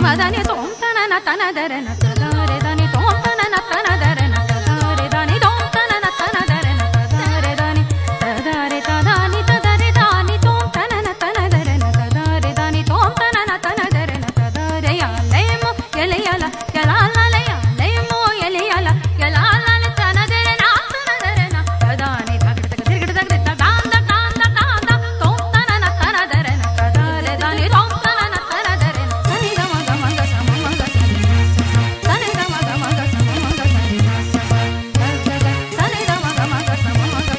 ಮದನಿ ತೋಂ ತನನ ತನದರನ ತದರೆ ದಾನಿ ತೋಂ ತನನ ತನದರನ ತದರೆ ದಾನಿ ತೋಂ ತನನ ತನದರನ ತದರೆ ದಾನಿ ತದರೆ ತದಾನಿ ತದರೆ ದಾನಿ ತೋಂ ತನನ ತನದರನ ತದರೆ ದಾನಿ ತೋಂ ತನನ ತನದರನ ತದರೆ ಯಾಲೇಮೋ ಎಲೆಯಲ ಯಲಾಲಯ ಲೇಮೋ ಎಲೆಯಲ ಯಲಾಲಲ ತನದರನ ತನದರನ ತದಾನಿ ತಗಡ ತಗಡ ತಗಡ ತದಾಂದ ಕಾಂದ ಕಾಂದ ತೋಂ ತನನ ತನದರನ ತದರೆ ದಾನಿ ತೋಂ ತನನ ತನದರನ ತನಿ ಗಮ ಗಮ ಗ ಸಮ ಮಗ ತನಿ ಗಮ ಗಮ ಗ ಸಮ ಮಗ ತನಿ ಗಮ ಗಮ ಗ ಸಮ ಮಗ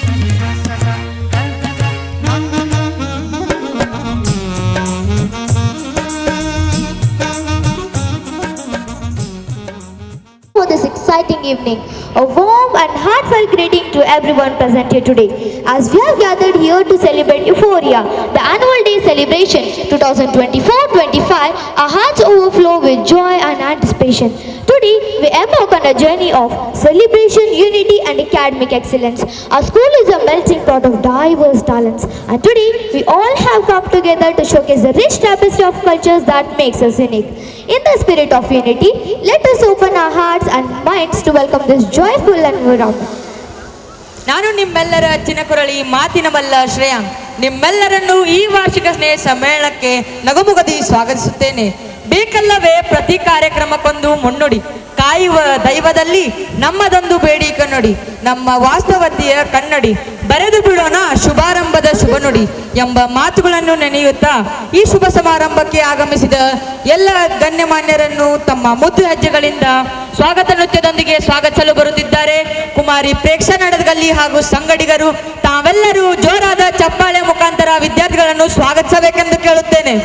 For this exciting evening, a warm and heartfelt greeting to everyone present here today. As we have gathered here to celebrate Euphoria, the annual day celebration 2024-25, our hearts overflow with joy and anticipation. Today, we embark on a journey of celebration, unity and academic excellence. Our school is a melting pot of diverse talents, and today we all have come together to showcase the rich tapestry of cultures that makes us unique. In the spirit of unity, let us open our hearts and minds to welcome this joyful environment. ನಾನು ನಿಮ್ಮೆಲ್ಲರ ಚಿನಕುರಳಿ ಮಾತಿನ ಮಲ್ಲ ಶ್ರೇಯಾಂಕ್ ನಿಮ್ಮೆಲ್ಲರನ್ನು ಈ ವಾರ್ಷಿಕ ಸ್ನೇಹ ಸಮ್ಮೇಳನಕ್ಕೆ ನಗುಮುಗದಿ ಸ್ವಾಗತಿಸುತ್ತೇನೆ. ಬೇಕಲ್ಲವೇ ಪ್ರತಿ ಕಾರ್ಯಕ್ರಮಕ್ಕೊಂದು ಮುನ್ನುಡಿ, ಕಾಯುವ ದೈವದಲ್ಲಿ ನಮ್ಮದೊಂದು ಬೇಡಿಕೆ ನುಡಿ, ನಮ್ಮ ವಾಸ್ತವತೆಯ ಕನ್ನಡಿ, ಬರೆದು ಬಿಡೋಣ ಶುಭಾರಂಭದ ಶುಭ ನುಡಿ ಎಂಬ ಮಾತುಗಳನ್ನು ನೆನೆಯುತ್ತಾ ಈ ಶುಭ ಸಮಾರಂಭಕ್ಕೆ ಆಗಮಿಸಿದ ಎಲ್ಲ ಗಣ್ಯಮಾನ್ಯರನ್ನು ತಮ್ಮ ಮುದ್ದು ಹೆಜ್ಜೆಗಳಿಂದ ಸ್ವಾಗತ ನೃತ್ಯದೊಂದಿಗೆ ಸ್ವಾಗತಿಸಲು ಬರುತ್ತಿದ್ದಾರೆ ಕುಮಾರಿ ಪ್ರೇಕ್ಷಾ ನಡಗಲ್ಲಿ ಹಾಗೂ ಸಂಗಡಿಗರು. ತಾವೆಲ್ಲರೂ ಜೋರಾದ ಚಪ್ಪಾಳೆ ಮುಖಾಂತರ ವಿದ್ಯಾರ್ಥಿಗಳನ್ನು ಸ್ವಾಗತಿಸಬೇಕೆಂದು ಕೇಳುತ್ತೇನೆ.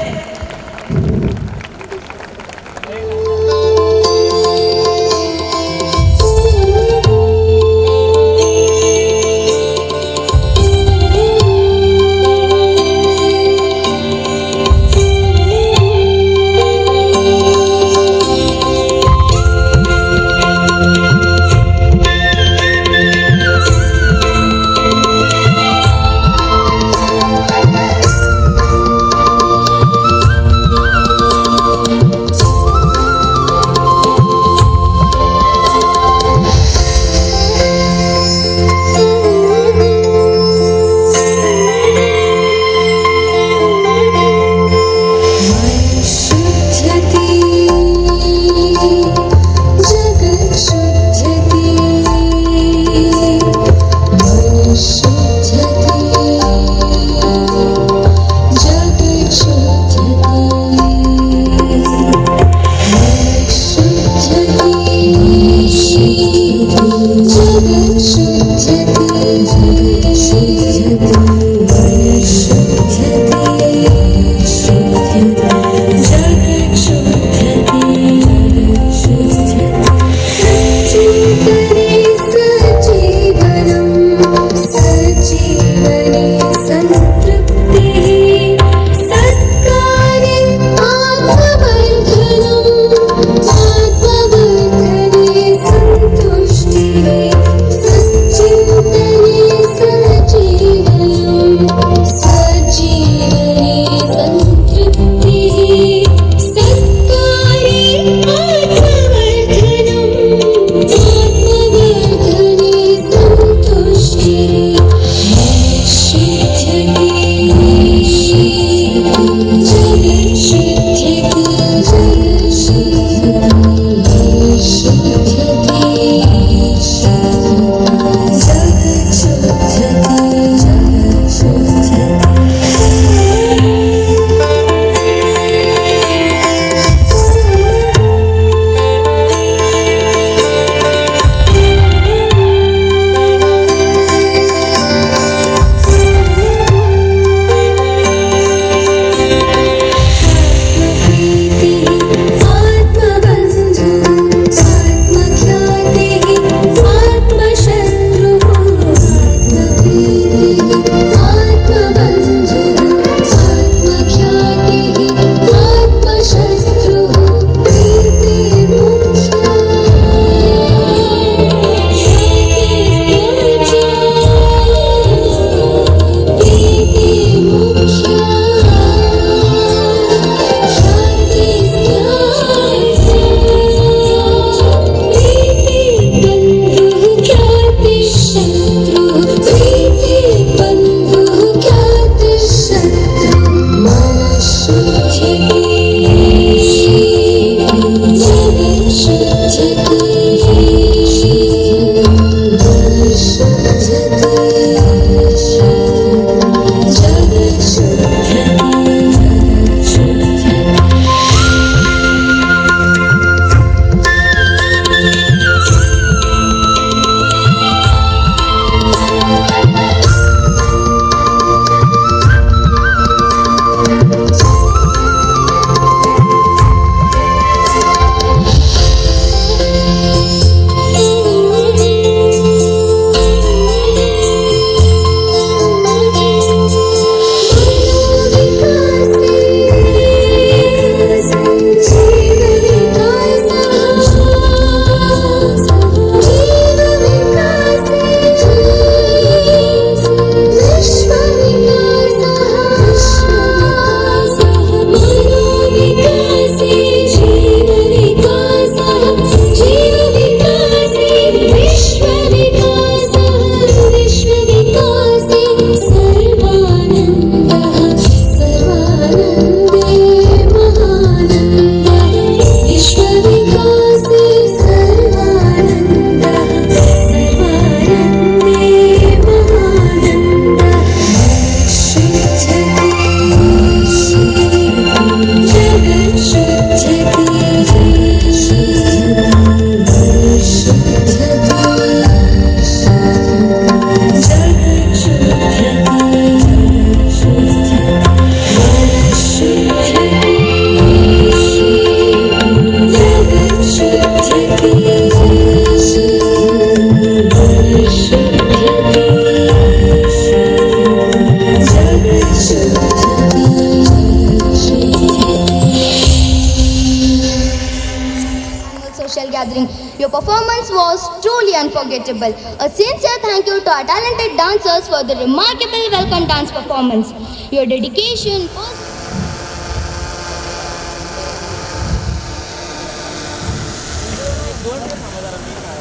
social gathering. Your performance was truly unforgettable. A sincere thank you to our talented dancers for the remarkable welcome dance performance. Your dedication was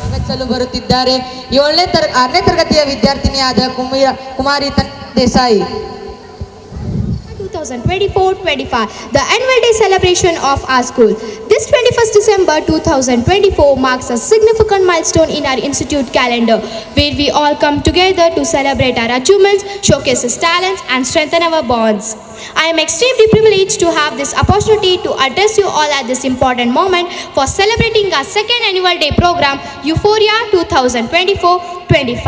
ಸ್ವಾಗತಿಸಲು ಬರುತ್ತಿದ್ದಾರೆ 6ನೇ ತರಗತಿಯ ವಿದ್ಯಾರ್ಥಿನಿಯಾದ ಕುಮಾರಿ Desai. 2024-25, the annual day celebration of our school. This 21st December 2024 marks a significant milestone in our institute calendar, where we all come together to celebrate our achievements, showcase our talents, and strengthen our bonds. I am extremely privileged to have this opportunity to address you all at this important moment for celebrating our second annual day program, Euphoria 2024-25.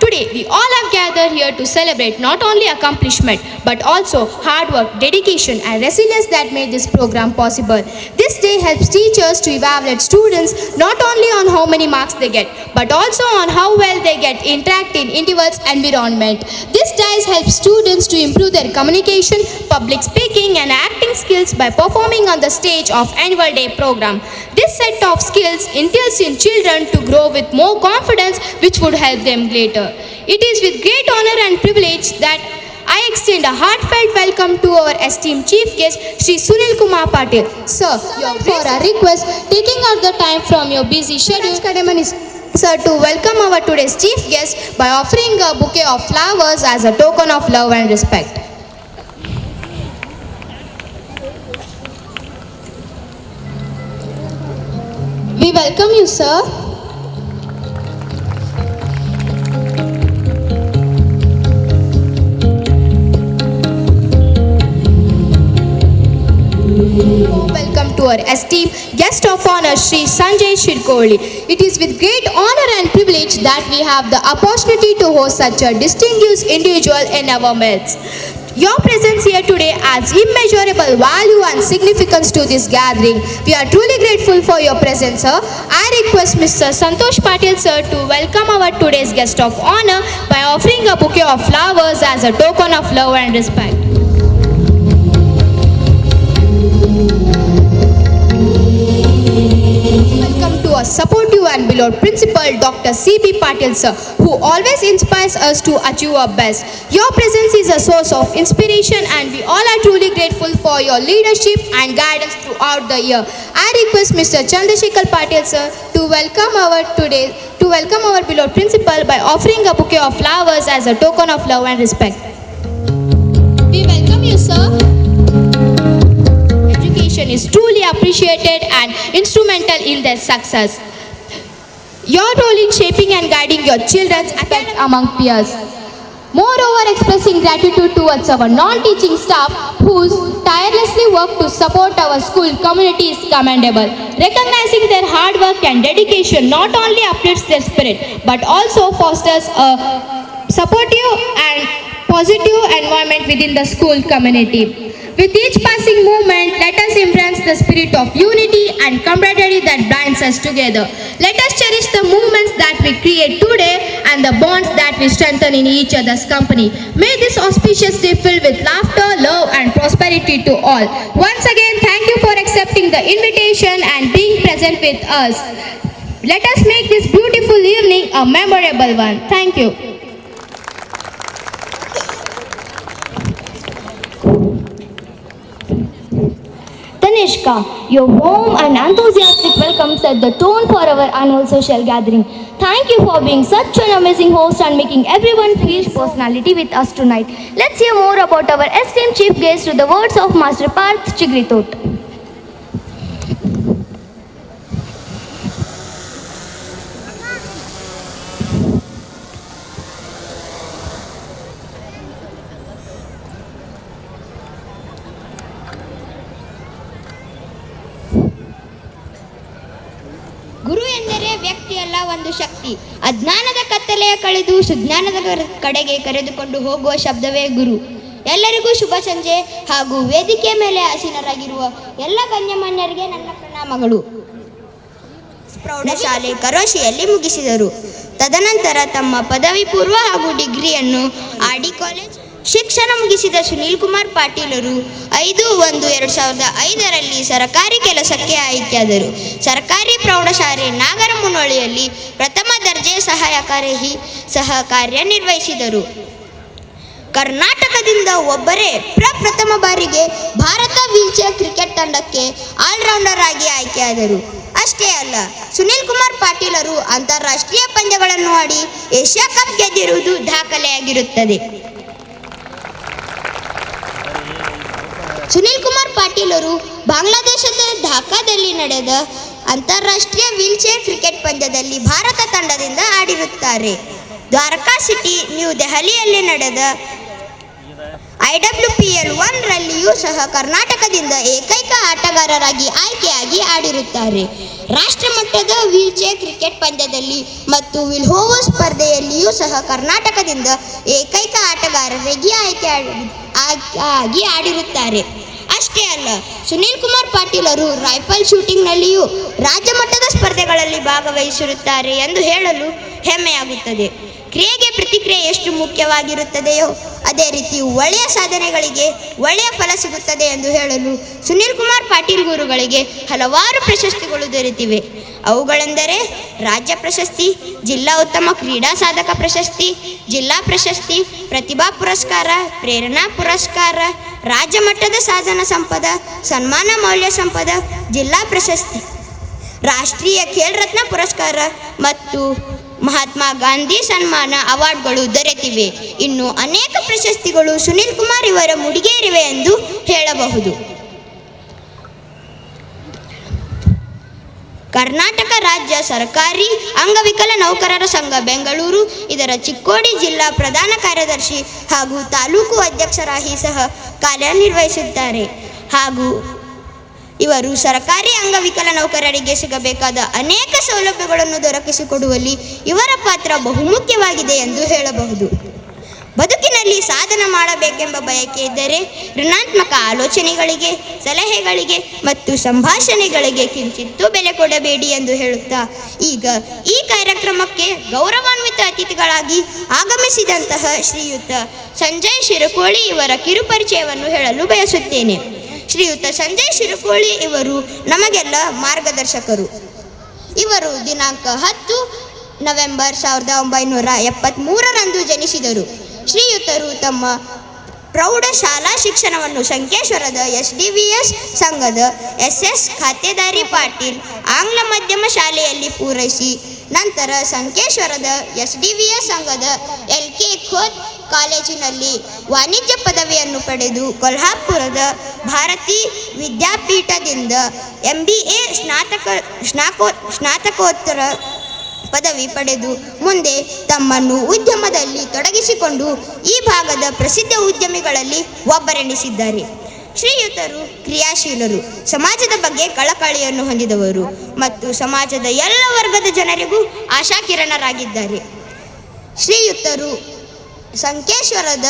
Today, we all have gathered here to celebrate not only accomplishment, but also hard work, dedication, and resilience that made this program possible. This day helps teachers to evaluate students not only on how many marks they get, but also on how well they get interact in individual's environment. This day helps students to improve their communication, public speaking, and acting skills by performing on the stage of annual day program. This set of skills entails in children to grow with more confidence, which would help them later. It is with great honor and privilege that I extend a heartfelt welcome to our esteemed chief guest, Sri Sunil Kumar Patil. Sir, for a request, taking out the time from your busy schedule, sir, to welcome our today's chief guest by offering a bouquet of flowers as a token of love and respect. We welcome you, sir. Welcome to our esteemed guest of honor, Sri Sanjay Shirkoli. It is with great honor and privilege that we have the opportunity to host such a distinguished individual in our midst. Your presence here today adds immeasurable value and significance to this gathering. We are truly grateful for your presence, sir. I request Mr. Santosh Patil, sir, to welcome our today's guest of honor by offering a bouquet of flowers as a token of love and respect. Welcome to our supportive and beloved principal, Dr. C.B. Patil, sir, who always inspires us to achieve our best. Your presence is a source of inspiration, and we all are truly grateful for your leadership and guidance throughout the year. I request Mr. Chandrasekhar Patil, sir, to welcome our beloved principal by offering a bouquet of flowers as a token of love and respect. We welcome you, sir. Is truly appreciated and instrumental in their success. Your role in shaping and guiding your children's academic among peers. Moreover, expressing gratitude towards our non-teaching staff whose tirelessly work to support our school community is commendable. Recognizing their hard work and dedication not only uplifts their spirit, but also fosters a supportive and positive environment within the school community. With each passing moment, let us embrace the spirit of unity and camaraderie that binds us together. Let us cherish the moments that we create today and the bonds that we strengthen in each other's company. May this auspicious day filled with laughter, love, and prosperity to all. Once again, thank you for accepting the invitation and being present with us. Let us make this beautiful evening a memorable one. Thank you. Tanishka, your warm and enthusiastic welcome set the tone for our annual social gathering. Thank you for being such an amazing host and making everyone feel personality with us tonight. Let's hear more about our esteemed chief guest through the words of Master Parth Chigritot. ಗುರು ಎಂದರೆ ವ್ಯಕ್ತಿಯಲ್ಲ, ಒಂದು ಶಕ್ತಿ. ಅಜ್ಞಾನದ ಕತ್ತಲೆಯ ಕಳೆದು ಸುಜ್ಞಾನದ ಕಡೆಗೆ ಕರೆದುಕೊಂಡು ಹೋಗುವ ಶಬ್ದವೇ ಗುರು. ಎಲ್ಲರಿಗೂ ಶುಭ ಸಂಜೆ ಹಾಗೂ ವೇದಿಕೆ ಮೇಲೆ ಆಸೀನರಾಗಿರುವ ಎಲ್ಲ ಗಣ್ಯಮಾನ್ಯರಿಗೆ ನನ್ನ ಪ್ರಣಾಮಗಳು. ಪ್ರೌಢಶಾಲೆ ಕರೋಶಿಯಲ್ಲಿ ಮುಗಿಸಿದರು. ತದನಂತರ ತಮ್ಮ ಪದವಿ ಪೂರ್ವ ಹಾಗೂ ಡಿಗ್ರಿಯನ್ನು ಆರ್ ಡಿ ಕಾಲೇಜ್ ಶಿಕ್ಷಣ ಮುಗಿಸಿದ ಸುನೀಲ್ ಕುಮಾರ್ ಪಾಟೀಲರು 5/1/2005ರಲ್ಲಿ ಸರ್ಕಾರಿ ಕೆಲಸಕ್ಕೆ ಆಯ್ಕೆಯಾದರು. ಸರ್ಕಾರಿ ಪ್ರೌಢಶಾಲೆ ನಾಗರಮುನ್ನೋಳಿಯಲ್ಲಿ ಪ್ರಥಮ ದರ್ಜೆ ಸಹಾಯಕಾರಿ ಸಹ ಕಾರ್ಯನಿರ್ವಹಿಸಿದರು. ಕರ್ನಾಟಕದಿಂದ ಒಬ್ಬರೇ ಪ್ರಪ್ರಥಮ ಬಾರಿಗೆ ಭಾರತ ವೀಲ್ಚೇರ್ ಕ್ರಿಕೆಟ್ ತಂಡಕ್ಕೆ ಆಲ್ರೌಂಡರ್ ಆಗಿ ಆಯ್ಕೆಯಾದರು. ಅಷ್ಟೇ ಅಲ್ಲ, ಸುನೀಲ್ ಕುಮಾರ್ ಪಾಟೀಲರು ಅಂತಾರಾಷ್ಟ್ರೀಯ ಪಂದ್ಯಗಳನ್ನು ಆಡಿ ಏಷ್ಯಾ ಕಪ್ ಗೆದ್ದಿರುವುದು ದಾಖಲೆಯಾಗಿರುತ್ತದೆ. ಸುನೀಲ್ ಕುಮಾರ್ ಪಾಟೀಲರು ಬಾಂಗ್ಲಾದೇಶದ ಢಾಕಾದಲ್ಲಿ ನಡೆದ ಅಂತಾರಾಷ್ಟ್ರೀಯ ವೀಲ್ಚೇರ್ ಕ್ರಿಕೆಟ್ ಪಂದ್ಯದಲ್ಲಿ ಭಾರತ ತಂಡದಿಂದ ಆಡಿರುತ್ತಾರೆ. ದ್ವಾರಕಾ ಸಿಟಿ, ನ್ಯೂ ದೆಹಲಿಯಲ್ಲಿ ನಡೆದ IWPL 1 ರಲ್ಲಿಯೂ ಸಹ ಕರ್ನಾಟಕದಿಂದ ಏಕೈಕ ಆಟಗಾರರಾಗಿ ಆಯ್ಕೆಯಾಗಿ ಆಡಿರುತ್ತಾರೆ. ರಾಷ್ಟ್ರಮಟ್ಟದ ವೀಲ್ಚೇರ್ ಕ್ರಿಕೆಟ್ ಪಂದ್ಯದಲ್ಲಿ ಮತ್ತು ವಿಲ್ಹೋವೋ ಸ್ಪರ್ಧೆಯಲ್ಲಿಯೂ ಸಹ ಕರ್ನಾಟಕದಿಂದ ಏಕೈಕ ಆಟಗಾರರಾಗಿ ಆಯ್ಕೆಯಾಗಿ ಆಡಿರುತ್ತಾರೆ. ಅಷ್ಟೇ ಅಲ್ಲ, ಸುನೀಲ್ ಕುಮಾರ್ ಪಾಟೀಲರು ರೈಫಲ್ ಶೂಟಿಂಗ್ನಲ್ಲಿಯೂ ರಾಜ್ಯ ಮಟ್ಟದ ಸ್ಪರ್ಧೆಗಳಲ್ಲಿ ಭಾಗವಹಿಸಿರುತ್ತಾರೆ ಎಂದು ಹೇಳಲು ಹೆಮ್ಮೆಯಾಗುತ್ತದೆ. ಕ್ರಿಯೆಗೆ ಪ್ರತಿಕ್ರಿಯೆ ಎಷ್ಟು ಮುಖ್ಯವಾಗಿರುತ್ತದೆಯೋ ಅದೇ ರೀತಿ ಒಳ್ಳೆಯ ಸಾಧನೆಗಳಿಗೆ ಒಳ್ಳೆಯ ಫಲ ಸಿಗುತ್ತದೆ ಎಂದು ಹೇಳಲು ಸುನೀಲ್ ಕುಮಾರ್ ಪಾಟೀಲ್ ಗುರುಗಳಿಗೆ ಹಲವಾರು ಪ್ರಶಸ್ತಿಗಳು ದೊರೆತಿವೆ. ಅವುಗಳೆಂದರೆ ರಾಜ್ಯ ಪ್ರಶಸ್ತಿ, ಜಿಲ್ಲಾ ಉತ್ತಮ ಕ್ರೀಡಾ ಸಾಧಕ ಪ್ರಶಸ್ತಿ, ಜಿಲ್ಲಾ ಪ್ರಶಸ್ತಿ, ಪ್ರತಿಭಾ ಪುರಸ್ಕಾರ, ಪ್ರೇರಣಾ ಪುರಸ್ಕಾರ, ರಾಜ್ಯ ಮಟ್ಟದ ಸಾಧನ ಸಂಪದ, ಸನ್ಮಾನ ಮೌಲ್ಯ ಸಂಪದ, ಜಿಲ್ಲಾ ಪ್ರಶಸ್ತಿ, ರಾಷ್ಟ್ರೀಯ ಖೇಲ್ ರತ್ನ ಪುರಸ್ಕಾರ ಮತ್ತು ಮಹಾತ್ಮ ಗಾಂಧಿ ಸನ್ಮಾನ ಅವಾರ್ಡ್ಗಳು ದೊರೆತಿವೆ. ಇನ್ನು ಅನೇಕ ಪ್ರಶಸ್ತಿಗಳು ಸುನೀಲ್ ಕುಮಾರ್ ಇವರ ಮುಡಿಗೇರಿವೆ ಎಂದು ಹೇಳಬಹುದು. ಕರ್ನಾಟಕ ರಾಜ್ಯ ಸರ್ಕಾರಿ ಅಂಗವಿಕಲ ನೌಕರರ ಸಂಘ ಬೆಂಗಳೂರು ಇದರ ಚಿಕ್ಕೋಡಿ ಜಿಲ್ಲಾ ಪ್ರಧಾನ ಕಾರ್ಯದರ್ಶಿ ಹಾಗೂ ತಾಲೂಕು ಅಧ್ಯಕ್ಷರಾಗಿ ಸಹ ಕಾರ್ಯನಿರ್ವಹಿಸಿದ್ದಾರೆ. ಹಾಗೂ ಇವರು ಸರ್ಕಾರಿ ಅಂಗವಿಕಲ ನೌಕರರಿಗೆ ಸಿಗಬೇಕಾದ ಅನೇಕ ಸೌಲಭ್ಯಗಳನ್ನು ದೊರಕಿಸಿಕೊಡುವಲ್ಲಿ ಇವರ ಪಾತ್ರ ಬಹುಮುಖ್ಯವಾಗಿದೆ ಎಂದು ಹೇಳಬಹುದು. ಬದುಕಿನಲ್ಲಿ ಸಾಧನೆ ಮಾಡಬೇಕೆಂಬ ಬಯಕೆ ಇದ್ದರೆ ಋಣಾತ್ಮಕ ಆಲೋಚನೆಗಳಿಗೆ, ಸಲಹೆಗಳಿಗೆ ಮತ್ತು ಸಂಭಾಷಣೆಗಳಿಗೆ ಕಿಂಚಿತ್ತೂ ಬೆಲೆ ಕೊಡಬೇಡಿ ಎಂದು ಹೇಳುತ್ತಾ ಈಗ ಈ ಕಾರ್ಯಕ್ರಮಕ್ಕೆ ಗೌರವಾನ್ವಿತ ಅತಿಥಿಗಳಾಗಿ ಆಗಮಿಸಿದಂತಹ ಶ್ರೀಯುತ ಸಂಜಯ್ ಶಿರಕೋಳಿ ಇವರ ಕಿರುಪರಿಚಯವನ್ನು ಹೇಳಲು ಬಯಸುತ್ತೇನೆ. ಶ್ರೀಯುತ ಸಂಜಯ್ ಶಿರಕೋಳಿ ಇವರು ನಮಗೆಲ್ಲ ಮಾರ್ಗದರ್ಶಕರು. ಇವರು ದಿನಾಂಕ 10 ನವೆಂಬರ್ 1973ರಂದು ಜನಿಸಿದರು. ಶ್ರೀಯುತರು ತಮ್ಮ ಪ್ರೌಢಶಾಲಾ ಶಿಕ್ಷಣವನ್ನು ಸಂಕೇಶ್ವರದ SDVS ಸಂಘದ SS ಖಾತೆದಾರಿ ಪಾಟೀಲ್ ಆಂಗ್ಲ ಮಾಧ್ಯಮ ಶಾಲೆಯಲ್ಲಿ ಪೂರೈಸಿ ನಂತರ ಸಂಕೇಶ್ವರದ SDVS ಸಂಘದ LK ಖೋತ್ ಕಾಲೇಜಿನಲ್ಲಿ ವಾಣಿಜ್ಯ ಪದವಿಯನ್ನು ಪಡೆದು ಕೊಲ್ಹಾಪುರದ ಭಾರತೀ ವಿದ್ಯಾಪೀಠದಿಂದ MBA ಸ್ನಾತಕೋತ್ತರ ಪದವಿ ಪಡೆದು ಮುಂದೆ ತಮ್ಮನ್ನು ಉದ್ಯಮದಲ್ಲಿ ತೊಡಗಿಸಿಕೊಂಡು ಈ ಭಾಗದ ಪ್ರಸಿದ್ಧ ಉದ್ಯಮಿಗಳಲ್ಲಿ ಒಬ್ಬರೆನಿಸಿದ್ದಾರೆ. ಶ್ರೀಯುತರು ಕ್ರಿಯಾಶೀಲರು, ಸಮಾಜದ ಬಗ್ಗೆ ಕಳಕಳಿಯನ್ನು ಹೊಂದಿದವರು ಮತ್ತು ಸಮಾಜದ ಎಲ್ಲ ವರ್ಗದ ಜನರಿಗೂ ಆಶಾಕಿರಣರಾಗಿದ್ದಾರೆ. ಶ್ರೀಯುತರು ಸಂಕೇಶ್ವರದ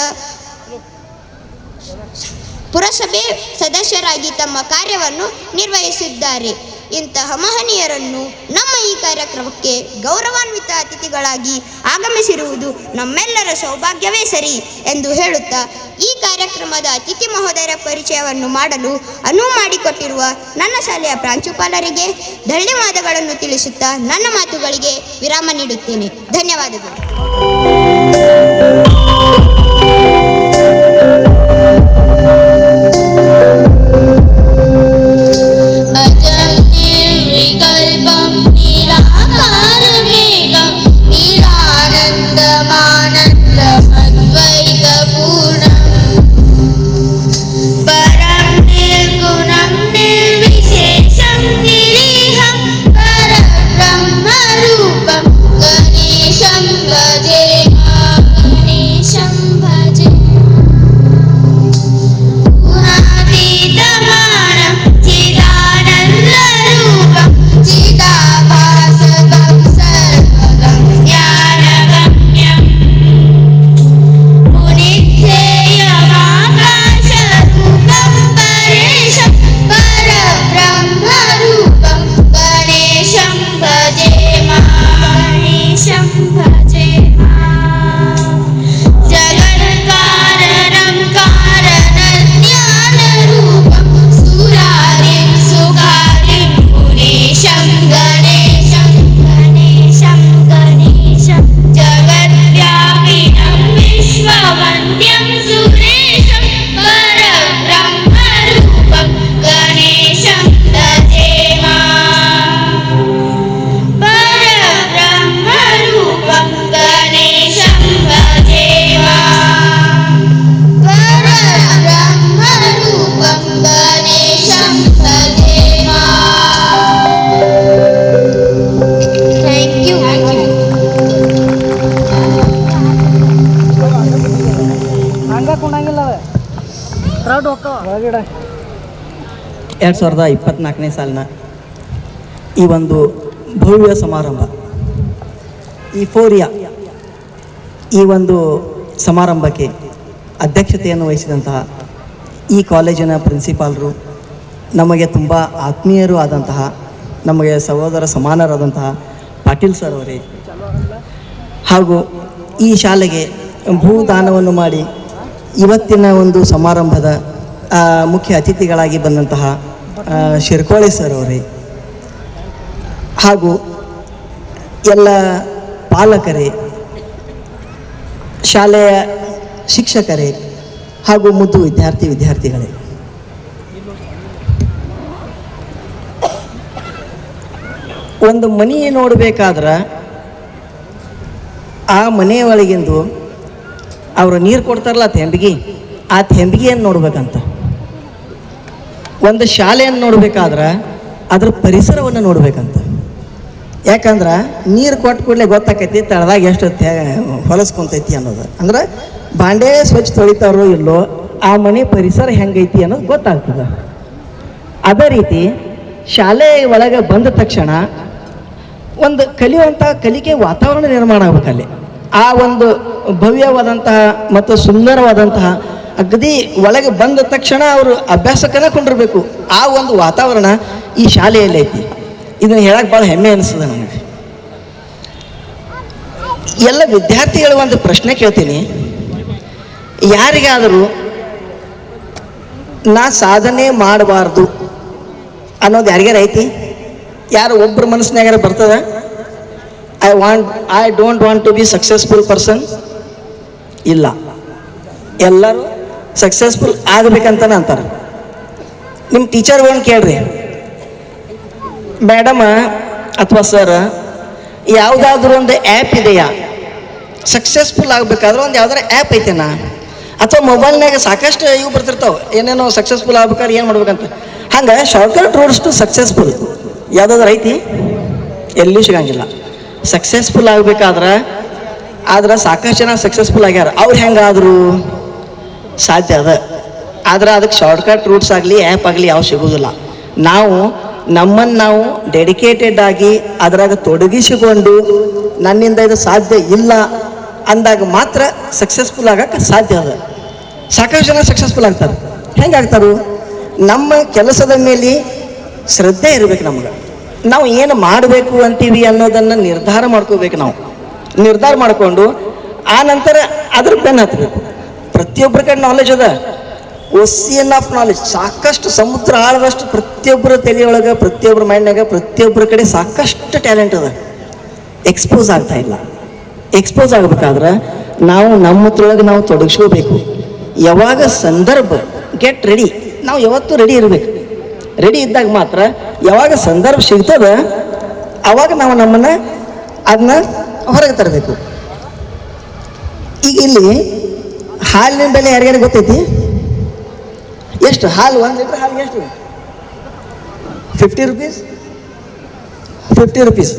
ಪುರಸಭೆ ಸದಸ್ಯರಾಗಿ ತಮ್ಮ ಕಾರ್ಯವನ್ನು ನಿರ್ವಹಿಸಿದ್ದಾರೆ. ಇಂತಹ ಮಹನೀಯರನ್ನು ನಮ್ಮ ಈ ಕಾರ್ಯಕ್ರಮಕ್ಕೆ ಗೌರವಾನ್ವಿತ ಅತಿಥಿಗಳಾಗಿ ಆಗಮಿಸಿರುವುದು ನಮ್ಮೆಲ್ಲರ ಸೌಭಾಗ್ಯವೇ ಸರಿ ಎಂದು ಹೇಳುತ್ತಾ ಈ ಕಾರ್ಯಕ್ರಮದ ಅತಿಥಿ ಮಹೋದಯರ ಪರಿಚಯವನ್ನು ಮಾಡಲು ಅನುವು ಮಾಡಿಕೊಟ್ಟಿರುವ ನನ್ನ ಶಾಲೆಯ ಪ್ರಾಂಶುಪಾಲರಿಗೆ ಧನ್ಯವಾದಗಳನ್ನು ತಿಳಿಸುತ್ತಾ ನನ್ನ ಮಾತುಗಳಿಗೆ ವಿರಾಮ ನೀಡುತ್ತೇನೆ. ಧನ್ಯವಾದಗಳು. Gani 2024ನೇ ಸಾಲಿನ ಈ ಒಂದು ಭವ್ಯ ಸಮಾರಂಭ ಈ4ಯ ಈ ಒಂದು ಸಮಾರಂಭಕ್ಕೆ ಅಧ್ಯಕ್ಷತೆಯನ್ನು ವಹಿಸಿದಂತಹ ಈ ಕಾಲೇಜಿನ ಪ್ರಿನ್ಸಿಪಾಲರು, ನಮಗೆ ತುಂಬ ಆತ್ಮೀಯರು ಆದಂತಹ, ನಮಗೆ ಸಹೋದರ ಸಮಾನರಾದಂತಹ ಪಾಟೀಲ್ ಸರ್ ಅವರೇ, ಹಾಗೂ ಈ ಶಾಲೆಗೆ ಭೂದಾನವನ್ನು ಮಾಡಿ ಇವತ್ತಿನ ಒಂದು ಸಮಾರಂಭದ ಮುಖ್ಯ ಅತಿಥಿಗಳಾಗಿ ಬಂದಂತಹ ಶಿರ್ಕೋಳೆ ಸರ್ ಅವರೇ, ಹಾಗೂ ಎಲ್ಲ ಪಾಲಕರೇ, ಶಾಲೆಯ ಶಿಕ್ಷಕರೇ ಹಾಗೂ ಮುದ್ದು ವಿದ್ಯಾರ್ಥಿಗಳೇ, ಒಂದು ಮನೆ ನೋಡಬೇಕಾದ್ರೆ ಆ ಮನೆಯ ಒಳಗಿಂದು ಅವರು ನೀರು ಕೊಡ್ತಾರಲ್ಲ ತೆಂಬಿಗೆ, ಆ ತೆಂಬಿಗೆಯನ್ನು ನೋಡ್ಬೇಕಂತ. ಒಂದು ಶಾಲೆಯನ್ನು ನೋಡ್ಬೇಕಾದ್ರೆ ಅದ್ರ ಪರಿಸರವನ್ನು ನೋಡ್ಬೇಕಂತ. ಯಾಕಂದ್ರೆ ನೀರು ಕೊಟ್ಟ ಕೂಡಲೇ ಗೊತ್ತಾಕೈತಿ ತಳದಾಗ ಎಷ್ಟು ಹೊಲಸ್ಕೊಂತೈತಿ ಅನ್ನೋದು. ಅಂದ್ರೆ ಬಾಂಡೆ ಸ್ವಚ್ಛ ತೊಳಿತಾರೋ ಇಲ್ಲೋ, ಆ ಮನೆ ಪರಿಸರ ಹೆಂಗೈತಿ ಅನ್ನೋದು ಗೊತ್ತಾಗ್ತದೆ. ಅದೇ ರೀತಿ ಶಾಲೆ ಒಳಗೆ ಬಂದ ತಕ್ಷಣ ಒಂದು ಕಲಿಯುವಂಥ ಕಲಿಕೆ ವಾತಾವರಣ ನಿರ್ಮಾಣ ಆಗ್ಬೇಕಲ್ಲಿ. ಆ ಒಂದು ಭವ್ಯವಾದಂತಹ ಮತ್ತು ಸುಂದರವಾದಂತಹ ಅಗದಿ ಒಳಗೆ ಬಂದ ತಕ್ಷಣ ಅವರು ಅಭ್ಯಾಸಕ್ಕನ ಕೊಂಡಿರ್ಬೇಕು. ಆ ಒಂದು ವಾತಾವರಣ ಈ ಶಾಲೆಯಲ್ಲಿ ಐತಿ. ಇದನ್ನು ಹೇಳಕ್ಕೆ ಭಾಳ ಹೆಮ್ಮೆ ಅನಿಸ್ತದೆ ನನಗೆ. ಎಲ್ಲ ವಿದ್ಯಾರ್ಥಿಗಳು ಒಂದು ಪ್ರಶ್ನೆ ಕೇಳ್ತೀನಿ. ಯಾರಿಗಾದರೂ ನಾ ಸಾಧನೆ ಮಾಡಬಾರ್ದು ಅನ್ನೋದು ಯಾರಿಗಾರ ಐತಿ? ಯಾರು ಒಬ್ಬರ ಮನಸ್ಸಿನಾಗಾರ ಬರ್ತದ? I don't want to be successful person? ಇಲ್ಲ, ಎಲ್ಲರೂ ಸಕ್ಸಸ್ಫುಲ್ ಆಗಬೇಕಂತನ ಅಂತಾರೆ. ನಿಮ್ಮ ಟೀಚರ್ಗಳನ್ನ ಕೇಳ್ರಿ, ಮೇಡಮ ಅಥವಾ ಸರ್ ಯಾವುದಾದ್ರೂ ಒಂದು ಆ್ಯಪ್ ಇದೆಯಾ? ಸಕ್ಸಸ್ಫುಲ್ ಆಗಬೇಕಾದ್ರೆ ಒಂದು ಯಾವ್ದಾರ ಆ್ಯಪ್ ಐತೆನಾ? ಅಥವಾ ಮೊಬೈಲ್ನಾಗ ಸಾಕಷ್ಟು ಇವು ಬರ್ತಿರ್ತಾವೆ, ಏನೇನೋ ಸಕ್ಸಸ್ಫುಲ್ ಆಗ್ಬೇಕಾದ್ರೆ ಏನು ಮಾಡ್ಬೇಕಂತ. ಹಂಗೆ ಶಾರ್ಟ್ಕಟ್ ರೂಟ್ಸ್ ಟು ಸಕ್ಸಸ್ಫುಲ್ ಯಾವುದಾದ್ರೂ ಐತಿ? ಎಲ್ಲೂ ಸಿಗಂಗಿಲ್ಲ. ಸಕ್ಸಸ್ಫುಲ್ ಆಗಬೇಕಾದ್ರೆ ಸಾಕಷ್ಟು ಜನ ಸಕ್ಸಸ್ಫುಲ್ ಆಗ್ಯಾರ. ಅವ್ರು ಹೆಂಗಾದ್ರು ಸಾಧ್ಯ ಅದ. ಆದ್ರೆ ಅದಕ್ಕೆ ಶಾರ್ಟ್ಕಟ್ ರೂಟ್ಸ್ ಆಗಲಿ ಆ್ಯಪ್ ಆಗಲಿ ಯಾವ ಸಿಗೋದಿಲ್ಲ. ನಾವು ನಮ್ಮನ್ನು ನಾವು ಡೆಡಿಕೇಟೆಡ್ ಆಗಿ ಅದರಾಗ ತೊಡಗಿಸಿಕೊಂಡು ನನ್ನಿಂದ ಇದು ಸಾಧ್ಯ ಇಲ್ಲ ಅಂದಾಗ ಮಾತ್ರ ಸಕ್ಸಸ್ಫುಲ್ ಆಗಕ್ಕೆ ಸಾಧ್ಯ ಅದ. ಸಾಕಷ್ಟು ಜನ ಸಕ್ಸಸ್ಫುಲ್ ಆಗ್ತಾರೆ. ಹೆಂಗಾಗ್ತಾರು? ನಮ್ಮ ಕೆಲಸದ ಮೇಲೆ ಶ್ರದ್ಧೆ ಇರಬೇಕು. ನಮ್ಗೆ ನಾವು ಏನು ಮಾಡಬೇಕು ಅಂತೀವಿ ಅನ್ನೋದನ್ನು ನಿರ್ಧಾರ ಮಾಡ್ಕೋಬೇಕು. ನಾವು ನಿರ್ಧಾರ ಮಾಡಿಕೊಂಡು ಆ ನಂತರ ಅದ್ರ ಬೆನ್ನು ಹತ್ತಬೇಕು. ಪ್ರತಿಯೊಬ್ಬರ ಕಡೆ ನಾಲೆಜ್ ಅದ, ಓಸಿಯನ್ ಆಫ್ ನಾಲೆಜ್, ಸಾಕಷ್ಟು ಸಮುದ್ರ ಆಳದಷ್ಟು ಪ್ರತಿಯೊಬ್ಬರ ತಲೆಯೊಳಗೆ, ಪ್ರತಿಯೊಬ್ಬರ ಮೈಂಡ್ನಾಗ, ಪ್ರತಿಯೊಬ್ಬರ ಕಡೆ ಸಾಕಷ್ಟು ಟ್ಯಾಲೆಂಟ್ ಅದ. ಎಕ್ಸ್ಪೋಸ್ ಆಗ್ತಾ ಇಲ್ಲ. ಎಕ್ಸ್ಪೋಸ್ ಆಗಬೇಕಾದ್ರೆ ನಾವು ನಮ್ಮತ್ರೊಳಗೆ ನಾವು ತೊಡಗಿಸ್ಕೋಬೇಕು. ಯಾವಾಗ ಸಂದರ್ಭ ಗೆಟ್ ರೆಡಿ, ನಾವು ಯಾವತ್ತೂ ರೆಡಿ ಇರಬೇಕು. ರೆಡಿ ಇದ್ದಾಗ ಮಾತ್ರ ಯಾವಾಗ ಸಂದರ್ಭ ಸಿಗ್ತದ ಆವಾಗ ನಾವು ನಮ್ಮನ್ನು ಅದನ್ನ ಹೊರಗೆ ತರಬೇಕು. ಈಗ ಇಲ್ಲಿ ಹಾಲಿನ ಬೆಲೆ ಯಾರ್ಯಾರು ಗೊತ್ತೈತಿ? ಎಷ್ಟು ಹಾಲು? 1 ಲೀಟ್ರ್ ಹಾಲಿಗೆ ಎಷ್ಟು? 50 ರೂಪೀಸ್. 50 ರೂಪೀಸ್.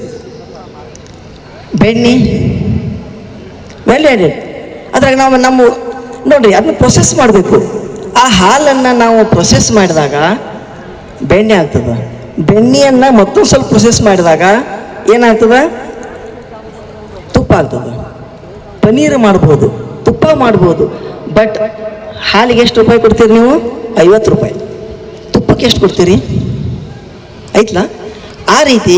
ಬೆಣ್ಣೆ ವೆಲ್ ಆ್ಯಡೆಡ್. ಅದ್ರಾಗ ನಾವು ನೋಡ್ರಿ ಅದನ್ನ ಪ್ರೊಸೆಸ್ ಮಾಡಬೇಕು. ಆ ಹಾಲನ್ನು ನಾವು ಪ್ರೊಸೆಸ್ ಮಾಡಿದಾಗ ಬೆಣ್ಣೆ ಆಗ್ತದೆ. ಬೆಣ್ಣೆಯನ್ನು ಮತ್ತೊಂದು ಸ್ವಲ್ಪ ಪ್ರೊಸೆಸ್ ಮಾಡಿದಾಗ ಏನಾಗ್ತದೆ? ತುಪ್ಪ ಆಗ್ತದೆ. ಪನೀರ್ ಮಾಡ್ಬೋದು, ತುಪ್ಪ ಮಾಡ್ಬೋದು. ಬಟ್ ಹಾಲಿಗೆ ಎಷ್ಟು ರೂಪಾಯಿ ಕೊಡ್ತೀರಿ ನೀವು? 50 ರೂಪಾಯಿ. ತುಪ್ಪಕ್ಕೆ ಎಷ್ಟು ಕೊಡ್ತೀರಿ? ಐತ್ಲ? ಆ ರೀತಿ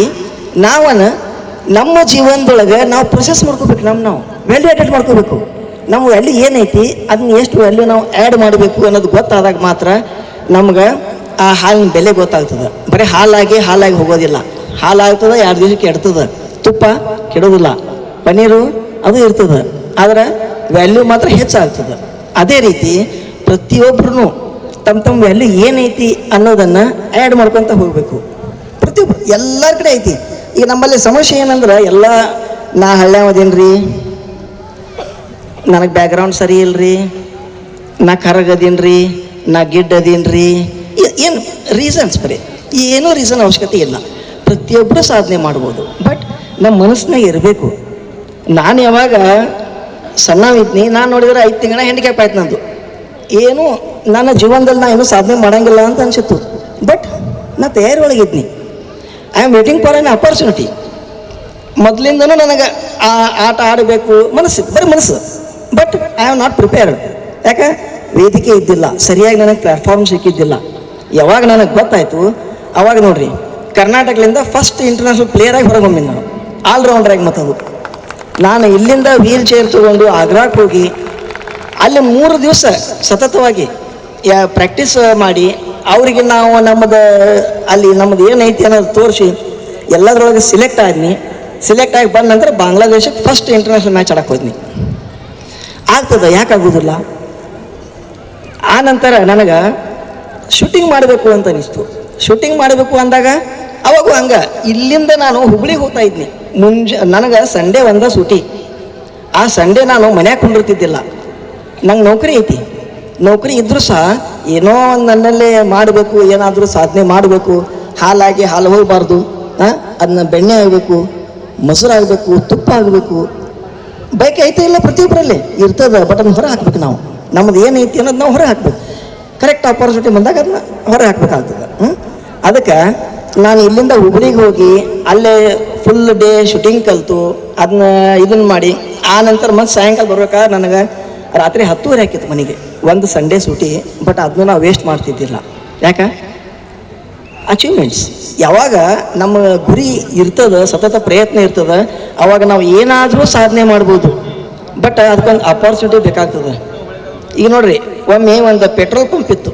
ನಮ್ಮ ಜೀವನದೊಳಗೆ ನಾವು ಪ್ರೊಸೆಸ್ ಮಾಡ್ಕೋಬೇಕು. ನಾವು ವ್ಯಾಲ್ಯೂ ಆ್ಯಡೆಡ್ ಮಾಡ್ಕೋಬೇಕು. ನಮ್ಮ ವ್ಯಾಲ್ಯೂ ಏನೈತಿ ಅದನ್ನ ಎಷ್ಟು ವ್ಯಾಲ್ಯೂ ನಾವು ಆ್ಯಡ್ ಮಾಡಬೇಕು ಅನ್ನೋದು ಗೊತ್ತಾದಾಗ ಮಾತ್ರ ನಮ್ಗೆ ಆ ಹಾಲಿನ ಬೆಲೆ ಗೊತ್ತಾಗ್ತದೆ. ಬರೀ ಹಾಲಾಗಿ ಹೋಗೋದಿಲ್ಲ. ಹಾಲಾಗ್ತದೆ, 2 ದಿವಸಕ್ಕೆ ಕೆಡ್ತದೆ. ತುಪ್ಪ ಕೆಡೋದಿಲ್ಲ. ಪನೀರು ಅದು ಇರ್ತದೆ, ಆದರೆ ವ್ಯಾಲ್ಯೂ ಮಾತ್ರ ಹೆಚ್ಚಾಗ್ತದೆ. ಅದೇ ರೀತಿ ಪ್ರತಿಯೊಬ್ಬರೂ ತಮ್ಮ ವ್ಯಾಲ್ಯೂ ಏನೈತಿ ಅನ್ನೋದನ್ನು ಆ್ಯಡ್ ಮಾಡ್ಕೊತ ಹೋಗಬೇಕು. ಪ್ರತಿಯೊಬ್ಬರು ಎಲ್ಲರ ಕಡೆ ಐತಿ. ಈಗ ನಮ್ಮಲ್ಲಿ ಸಮಸ್ಯೆ ಏನಂದ್ರೆ ಎಲ್ಲ ನಾ ಹಳ್ಳ್ಯಾವದೇನ್ರಿ, ನನಗೆ ಬ್ಯಾಕ್ಗ್ರೌಂಡ್ ಸರಿ ಇಲ್ರಿ, ನಾ ಕರಗದೀನ್ರಿ, ನಾ ಗಿಡ್ ಅದೀನ್ರಿ, ಏನು ರೀಸನ್ಸ್ ಬರೀ ಏನೂ ರೀಸನ್ ಅವಶ್ಯಕತೆ ಇಲ್ಲ. ಪ್ರತಿಯೊಬ್ಬರು ಸಾಧನೆ ಮಾಡ್ಬೋದು. ಬಟ್ ನಮ್ಮ ಮನಸ್ಸಿನಾಗ ಇರಬೇಕು. ನಾನು ಯಾವಾಗ ಸಣ್ಣವಿದ್ನಿ, ನಾನು ನೋಡಿದ್ರೆ 5 ತಿಂಗಳ ಹ್ಯಾಂಡಿಕ್ಯಾಪ್ ಆಯ್ತು ನಂದು. ಏನು ನನ್ನ ಜೀವನದಲ್ಲಿ ನಾನು ಏನೂ ಸಾಧನೆ ಮಾಡೋಂಗಿಲ್ಲ ಅಂತ ಅನಿಸಿತ್ತು. ಬಟ್ ನಾ ತಯಾರಿ ಒಳಗಿದ್ನಿ. I am waiting for an opportunity. ಮೊದಲಿಂದನೂ ನನಗೆ ಆ ಆಟ ಆಡಬೇಕು ಮನಸ್ಸಿತ್ತು, ಬರೀ ಮನಸ್ಸು. But I am not prepared. ಯಾಕೆ? ವೇದಿಕೆ ಇದ್ದಿಲ್ಲ, ಸರಿಯಾಗಿ ನನಗೆ ಪ್ಲ್ಯಾಟ್ಫಾರ್ಮ್ ಸಿಕ್ಕಿದ್ದಿಲ್ಲ. ಯಾವಾಗ ನನಗೆ ಗೊತ್ತಾಯಿತು ಅವಾಗ ನೋಡ್ರಿ, ಕರ್ನಾಟಕದಿಂದ ಫಸ್ಟ್ ಇಂಟರ್ನ್ಯಾಷನಲ್ ಪ್ಲೇಯರಾಗಿ ಹೊರಗೊಂಬಿದ್ದು ನಾನು, ಆಲ್ರೌಂಡ್ರಾಗಿ. ಮತ್ತದು ನಾನು ಇಲ್ಲಿಂದ ವೀಲ್ ಚೇರ್ ತೊಗೊಂಡು ಆಗ್ರಾಕ್ಕೆ ಹೋಗಿ ಅಲ್ಲಿ 3 ದಿವಸ ಸತತವಾಗಿ ಪ್ರಾಕ್ಟೀಸ್ ಮಾಡಿ ಅವರಿಗೆ ನಾವು ಅಲ್ಲಿ ನಮ್ಮದು ಏನೈತಿ ಅನ್ನೋದು ತೋರಿಸಿ ಎಲ್ಲದರೊಳಗೆ ಸಿಲೆಕ್ಟ್ ಆದ್ನಿ. ಸಿಲೆಕ್ಟ್ ಆಗಿ ಬಂದ ನಂತರ ಬಾಂಗ್ಲಾದೇಶಕ್ಕೆ ಫಸ್ಟ್ ಇಂಟರ್ನ್ಯಾಷನಲ್ ಮ್ಯಾಚ್ ಆಡಕ್ಕೆ ಹೋದ್ನಿ. ಆಗ್ತದೆ, ಯಾಕೆ ಆಗೋದಿಲ್ಲ? ಆ ನಂತರ ನನಗೆ ಶೂಟಿಂಗ್ ಮಾಡಬೇಕು ಅಂತ ಅನಿಸ್ತು. ಶೂಟಿಂಗ್ ಮಾಡಬೇಕು ಅಂದಾಗ ಅವಾಗ ಹಂಗೆ ಇಲ್ಲಿಂದ ನಾನು ಹುಬ್ಳಿಗೆ ಹೋಗ್ತಾ ಇದ್ನಿ. ನನಗೆ ಸಂಡೇ ಒಂದ ಸೂಟಿ. ಆ ಸಂಡೇ ನಾನು ಮನ್ಯಾಗ ಕುಂಡಿರ್ತಿದ್ದಿಲ್ಲ. ನಂಗೆ ನೌಕರಿ ಐತಿ. ನೌಕರಿ ಇದ್ದರೂ ಸಹ ಏನೋ ಒಂದು ನನ್ನಲ್ಲೇ ಮಾಡಬೇಕು, ಏನಾದರೂ ಸಾಧನೆ ಮಾಡಬೇಕು. ಹಾಲಾಗಿ ಹಾಲು ಹೋಗಬಾರ್ದು, ಅದನ್ನ ಬೆಣ್ಣೆ ಆಗಬೇಕು, ಮೊಸರು ಆಗಬೇಕು, ತುಪ್ಪ ಆಗಬೇಕು. ಬೈಕ್ ಐತೆ ಇಲ್ಲ, ಪ್ರತಿಯೊಬ್ಬರಲ್ಲಿ ಇರ್ತದೆ. ಬಟ್ ಅದನ್ನ ಹೊರ ಹಾಕ್ಬೇಕು. ನಾವು ನಮ್ಮದು ಏನೈತಿ ಅನ್ನೋದು ನಾವು ಹೊರ ಹಾಕ್ಬೇಕು. ಕರೆಕ್ಟ್ ಆಪರ್ಚುನಿಟಿ ಬಂದಾಗ ಅದನ್ನ ಹೊರ ಹಾಕ್ಬೇಕಾಗ್ತದೆ. ಅದಕ್ಕೆ ನಾನು ಇಲ್ಲಿಂದ ಹುಬ್ಳಿಗೆ ಹೋಗಿ ಅಲ್ಲೇ ಫುಲ್ ಡೇ ಶೂಟಿಂಗ್ ಕಲಿತು ಇದನ್ನು ಮಾಡಿ ಆ ನಂತರ ಮತ್ತೆ ಸಾಯಂಕಾಲ ಬರ್ಬೇಕಾದ್ರೆ ನನಗೆ ರಾತ್ರಿ 10:30 ಹಾಕಿತ್ತು ಮನೆಗೆ. ಒಂದು ಸಂಡೇ ಸೂಟಿ. ಬಟ್ ಅದನ್ನು ನಾವು ವೇಸ್ಟ್ ಮಾಡ್ತಿದ್ದಿಲ್ಲ. ಯಾಕೆ? ಅಚೀವ್ಮೆಂಟ್ಸ್ ಯಾವಾಗ ನಮ್ಮ ಗುರಿ ಇರ್ತದೆ, ಸತತ ಪ್ರಯತ್ನ ಇರ್ತದೆ, ಅವಾಗ ನಾವು ಏನಾದರೂ ಸಾಧನೆ ಮಾಡ್ಬೋದು. ಬಟ್ ಅದಕ್ಕೊಂದು ಅಪಾರ್ಚುನಿಟಿ ಬೇಕಾಗ್ತದೆ. ಈಗ ನೋಡ್ರಿ, ಒಮ್ಮೆ ಒಂದು ಪೆಟ್ರೋಲ್ ಪಂಪ್ ಇತ್ತು.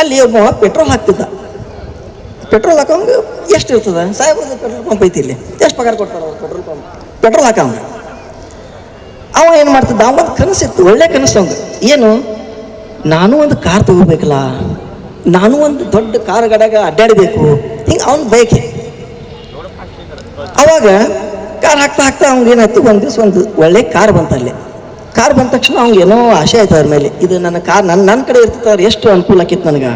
ಅಲ್ಲಿ ಒಬ್ಬ ಪೆಟ್ರೋಲ್ ಹಾಕ್ತಿದ್ದ. ಪೆಟ್ರೋಲ್ ಹಾಕೋಂಗೆ ಎಷ್ಟು ಇರ್ತದೆ? ಸಾಹೇಬ್ರದ್ದು ಪೆಟ್ರೋಲ್ ಪಂಪ್ ಐತಿ, ಇಲ್ಲಿ ಎಷ್ಟು ಪಗಾರ ಕೊಡ್ತಾರೆ ಅವ್ರು ಪೆಟ್ರೋಲ್ ಪಂಪ್? ಪೆಟ್ರೋಲ್ ಹಾಕಂಗ ಅವ ಏನು ಮಾಡ್ತಿದ್ದ? ಅವೊಂದು ಕನಸಿತ್ತು, ಒಳ್ಳೆ ಕನಸು ಅವಂಗೆ. ಏನು? ನಾನು ಒಂದು ಕಾರ್ ತಗೋಬೇಕಲ್ಲ, ನಾನು ಒಂದು ದೊಡ್ಡ ಕಾರ್ ಗಡಾಗ ಅಡ್ಡಾಡಬೇಕು, ಹಿಂಗೆ ಅವ್ನು ಬೈಕೆ. ಅವಾಗ ಕಾರ್ ಹಾಕ್ತಾ ಹಾಕ್ತಾ ಅವ್ನಿಗೆ ಏನಾಯ್ತು, ಒಂದು ದಿವಸ ಒಂದು ಒಳ್ಳೆ ಕಾರ್ ಬಂತಲ್ಲಿ. ಕಾರ್ ಬಂದ ತಕ್ಷಣ ಅವ್ನಿಗೆ ಏನೋ ಆಸೆ ಆಯ್ತು ಅದ್ರ ಮೇಲೆ. ಇದು ನನ್ನ ಕಾರ್ ನನ್ನ ಕಡೆ ಇರ್ತಿತ್ತು, ಎಷ್ಟು ಅನುಕೂಲ ಆಕಿತ್ತು ನನಗೆ,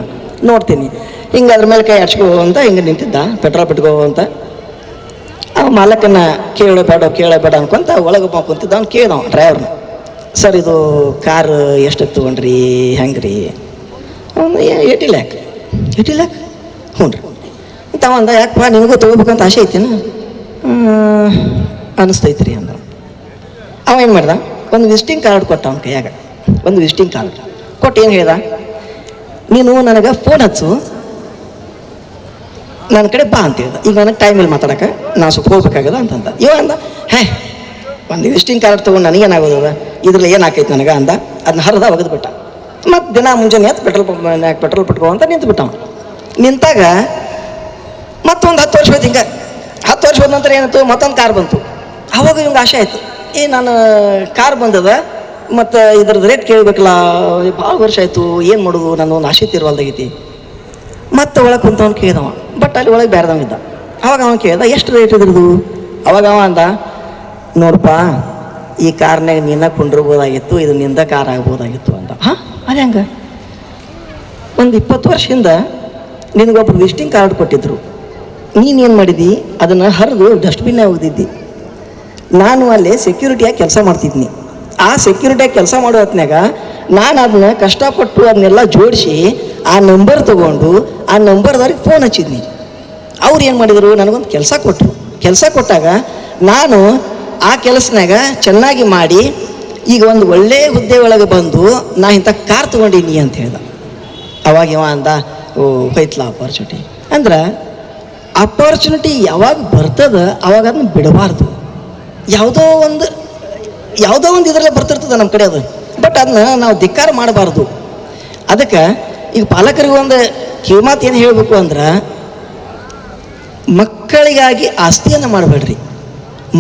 ನೋಡ್ತೀನಿ. ಹಿಂಗೆ ಅದ್ರ ಮೇಲೆ ಕೈ ಆಡ್ಸ್ಕೋ ಅಂತ ಹಿಂಗೆ ನಿಂತಿದ್ದ, ಪೆಟ್ರೋಲ್ ಬಿಟ್ಕೋ ಅಂತ. ಅವ ಮಾಲಕನ ಕೇಳಬೇಡ ಅನ್ಕೊಂತ ಒಳಗೆ ಕುಂತಿದ್ದ. ಅವ್ನು ಕೇಳ್ದ ಡ್ರೈವರ್ನ, ಸರ್ ಇದು ಕಾರ್ ಎಷ್ಟಕ್ಕೆ ತೊಗೊಂಡ್ರಿ, ಹೆಂಗೆ ರೀ? ಅವನು 80 ಲ್ಯಾಕ್. 80 ಲ್ಯಾಕ್? ಹ್ಞೂ ರೀ ಅಂತ ಅಂದ. ಯಾಕಪ್ಪ ನಿನಗೂ ತೊಗೋಬೇಕಂತ ಆಸೆ ಐತೇನು? ಅನ್ನಿಸ್ತೈತ್ರಿ ಅಂದ. ಅವ ಏನು ಮಾಡ್ದ, ಒಂದು ವಿಸಿಟಿಂಗ್ ಕಾರ್ಡ್ ಕೊಟ್ಟ ಅವನ ಕೈಯಾಗ. ಒಂದು ವಿಸಿಟಿಂಗ್ ಕಾರ್ಡ್ ಕೊಟ್ಟು ಏನು ಹೇಳ್ದ, ನೀನು ನನಗೆ ಫೋನ್ ಹಚ್ಚು, ನನ್ನ ಕಡೆ ಬಾ ಅಂತ ಹೇಳ್ದ. ಈಗ ನನಗೆ ಟೈಮ್ ಇಲ್ಲ ಮಾತಾಡೋಕೆ, ನಾನು ಸ್ವಲ್ಪ ಹೋಗ್ಬೇಕಾಗದ ಅಂತಂದ. ಇವ ಅಂದ, ಒಂದು ವಿಸಿಟಿಂಗ್ ಕಾರ್ಡ್ ತೊಗೊಂಡು ನನಗೇನಾಗೋದದ, ಇದ್ರಲ್ಲಿ ಏನು ಹಾಕೈತೆ ನನಗೆ ಅಂದ. ಅದನ್ನ ಹರಿದ ಒಗೆದ್ಬಿಟ್ಟ. ಮತ್ತು ದಿನ ಮುಂಜಾನೆ ಎತ್ತು ಪೆಟ್ರೋಲ್ ಪಟ್ಕೋ ಅಂತ ನಿಂತು ನಿಂತಾಗ ಮತ್ತೊಂದು 10 ವರ್ಷ ಹೋಯ್ತು. ಹಿಂಗೆ 10 ವರ್ಷ ಹೋದ ನಂತರ ಏನಾಯ್ತು, ಮತ್ತೊಂದು ಕಾರ್ ಬಂತು. ಅವಾಗ ಇವಂಗೆ ಆಸೆ ಆಯಿತು, ನಾನು ಕಾರ್ ಬಂದದ ಮತ್ತು ಇದ್ರದ್ದು ರೇಟ್ ಕೇಳಬೇಕಲ್ಲ, ಭಾಳ ವರ್ಷ ಆಯಿತು, ಏನು ಮಾಡೋದು, ನನ್ನ ಒಂದು ಆಸೆ ತೀರ್ವಲ್ದಾಗೈತಿ. ಮತ್ತೆ ಒಳಗೆ ಕುಂತವ್ನು ಕೇಳ್ದವ. ಬಟ್ ಅಲ್ಲಿ ಒಳಗೆ ಬೇರೆದವಿದ್ದ. ಅವಾಗ ಅವನು ಕೇಳ್ದ, ಎಷ್ಟು ರೇಟ್ ಇದ್ರದು? ಅವಾಗ ಅವ ಅಂದ, ನೋಡಪ್ಪ ಈ ಕಾರ್ನಾಗ ನಿನ್ನ ಕುಂಡಿರ್ಬೋದಾಗಿತ್ತು, ಇದು ನಿಂದ ಕಾರ್ ಆಗ್ಬೋದಾಗಿತ್ತು ಅಂತ. ಅದೇ ಹಂಗೆ ಒಂದು 20 ವರ್ಷದಿಂದ ನಿನಗೊಬ್ಬರು ವಿಸಿಟಿಂಗ್ ಕಾರ್ಡ್ ಕೊಟ್ಟಿದ್ರು, ನೀನೇನು ಮಾಡಿದ್ದಿ? ಅದನ್ನು ಹರಿದು ಡಸ್ಟ್ಬಿನ್ನೇ ಹೋಗ್ದಿದ್ದಿ. ನಾನು ಅಲ್ಲಿ ಸೆಕ್ಯೂರಿಟಿಯಾಗಿ ಕೆಲಸ ಮಾಡ್ತಿದ್ನಿ. ಆ ಸೆಕ್ಯೂರಿಟಿಯಾಗಿ ಕೆಲಸ ಮಾಡೋ ಹೊತ್ನಾಗ ನಾನು ಅದನ್ನ ಕಷ್ಟಪಟ್ಟು ಅದನ್ನೆಲ್ಲ ಜೋಡಿಸಿ ಆ ನಂಬರ್ ತೊಗೊಂಡು ಆ ನಂಬರ್ದವ್ರಿಗೆ ಫೋನ್ ಹಚ್ಚಿದ್ನಿ. ಅವ್ರು ಏನು ಮಾಡಿದರು, ನನಗೊಂದು ಕೆಲಸ ಕೊಟ್ಟರು. ಕೆಲಸ ಕೊಟ್ಟಾಗ ನಾನು ಆ ಕೆಲಸನಾಗ ಚೆನ್ನಾಗಿ ಮಾಡಿ ಈಗ ಒಂದು ಒಳ್ಳೆಯ ಹುದ್ದೆ ಒಳಗೆ ಬಂದು ನಾ ಇಂಥ ಕಾರ್ ತೊಗೊಂಡಿನಿ ಅಂತ ಹೇಳ್ದ. ಅವಾಗ ಇವ ಅಂದ, ಓ ಹೋಯ್ತಲ್ಲ ಅಪಾರ್ಚುನಿಟಿ. ಅಂದ್ರೆ ಅಪಾರ್ಚುನಿಟಿ ಯಾವಾಗ ಬರ್ತದ ಅವಾಗ ಅದನ್ನ ಬಿಡಬಾರ್ದು. ಯಾವುದೋ ಒಂದು ಇದರಲ್ಲೇ ಬರ್ತಿರ್ತದೆ ನಮ್ಮ ಕಡೆ ಅದು. ಬಟ್ ಅದನ್ನ ನಾವು ಧಿಕ್ಕಾರ ಮಾಡಬಾರ್ದು. ಅದಕ್ಕೆ ಈಗ ಪಾಲಕರಿಗೆ ಒಂದು ಕಿವಿಮಾತು ಏನು ಹೇಳಬೇಕು ಅಂದ್ರೆ, ಮಕ್ಕಳಿಗಾಗಿ ಆಸ್ತಿಯನ್ನು ಮಾಡಬೇಡ್ರಿ,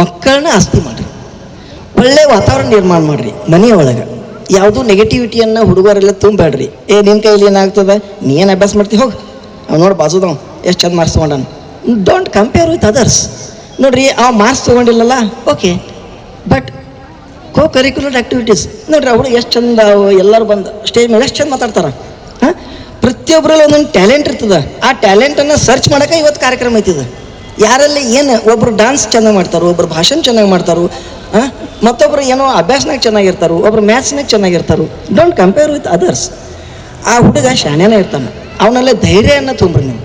ಮಕ್ಕಳನ್ನ ಆಸ್ತಿ ಮಾಡಿರಿ. ಒಳ್ಳೆಯ ವಾತಾವರಣ ನಿರ್ಮಾಣ ಮಾಡಿರಿ ಮನೆಯೊಳಗೆ. ಯಾವುದೂ ನೆಗೆಟಿವಿಟಿಯನ್ನು ಹುಡುಗರೆಲ್ಲ ತುಂಬಬೇಡ್ರಿ. ನಿನ್ನ ಕೈಲಿ ಏನಾಗ್ತದೆ, ನೀ ಏನು ಅಭ್ಯಾಸ ಮಾಡ್ತೀವಿ, ಹೋಗಿ ಅವ್ನು ನೋಡಿ ಬಾಜುದವ ಎಷ್ಟು ಚಂದ ಮಾರ್ಕ್ಸ್ ತೊಗೊಂಡಾನ. Don't compare with others. ನೋಡ್ರಿ, ಅವ ಮಾರ್ಕ್ಸ್ ತೊಗೊಂಡಿಲ್ಲಲ್ಲ, okay, but co curricular activities ನೋಡ್ರಿ, ಅವರು ಎಷ್ಟು ಚಂದ ಎಲ್ಲರೂ ಬಂದು ಸ್ಟೇಜ್ ಮೇಲೆ ಎಷ್ಟು ಚಂದ ಮಾತಾಡ್ತಾರೆ. ಪ್ರತಿಯೊಬ್ಬರಲ್ಲಿ ಒಂದೊಂದು ಟ್ಯಾಲೆಂಟ್ ಇರ್ತದೆ. ಆ ಟ್ಯಾಲೆಂಟನ್ನು ಸರ್ಚ್ ಮಾಡೋಕೆ ಇವತ್ತು ಕಾರ್ಯಕ್ರಮ ಐತಿದೆ. ಯಾರಲ್ಲಿ ಏನು, ಒಬ್ಬರು ಡ್ಯಾನ್ಸ್ ಚೆನ್ನಾಗಿ ಮಾಡ್ತಾರೋ, ಒಬ್ಬರು ಭಾಷಣ ಚೆನ್ನಾಗಿ ಮಾಡ್ತಾರೋ, ಮತ್ತೊಬ್ಬರು ಏನೋ ಅಭ್ಯಾಸನಾಗ ಚೆನ್ನಾಗಿರ್ತಾರೋ, ಒಬ್ಬರು ಮ್ಯಾಥ್ಸ್ನಾಗ ಚೆನ್ನಾಗಿರ್ತಾರೋ. Don't compare with others. ಆ ಹುಡುಗ ಶಾಣೆನೇ ಇರ್ತಾನೆ. ಅವನಲ್ಲೇ ಧೈರ್ಯವನ್ನು ತುಂಬ್ರಿ ನೀವು,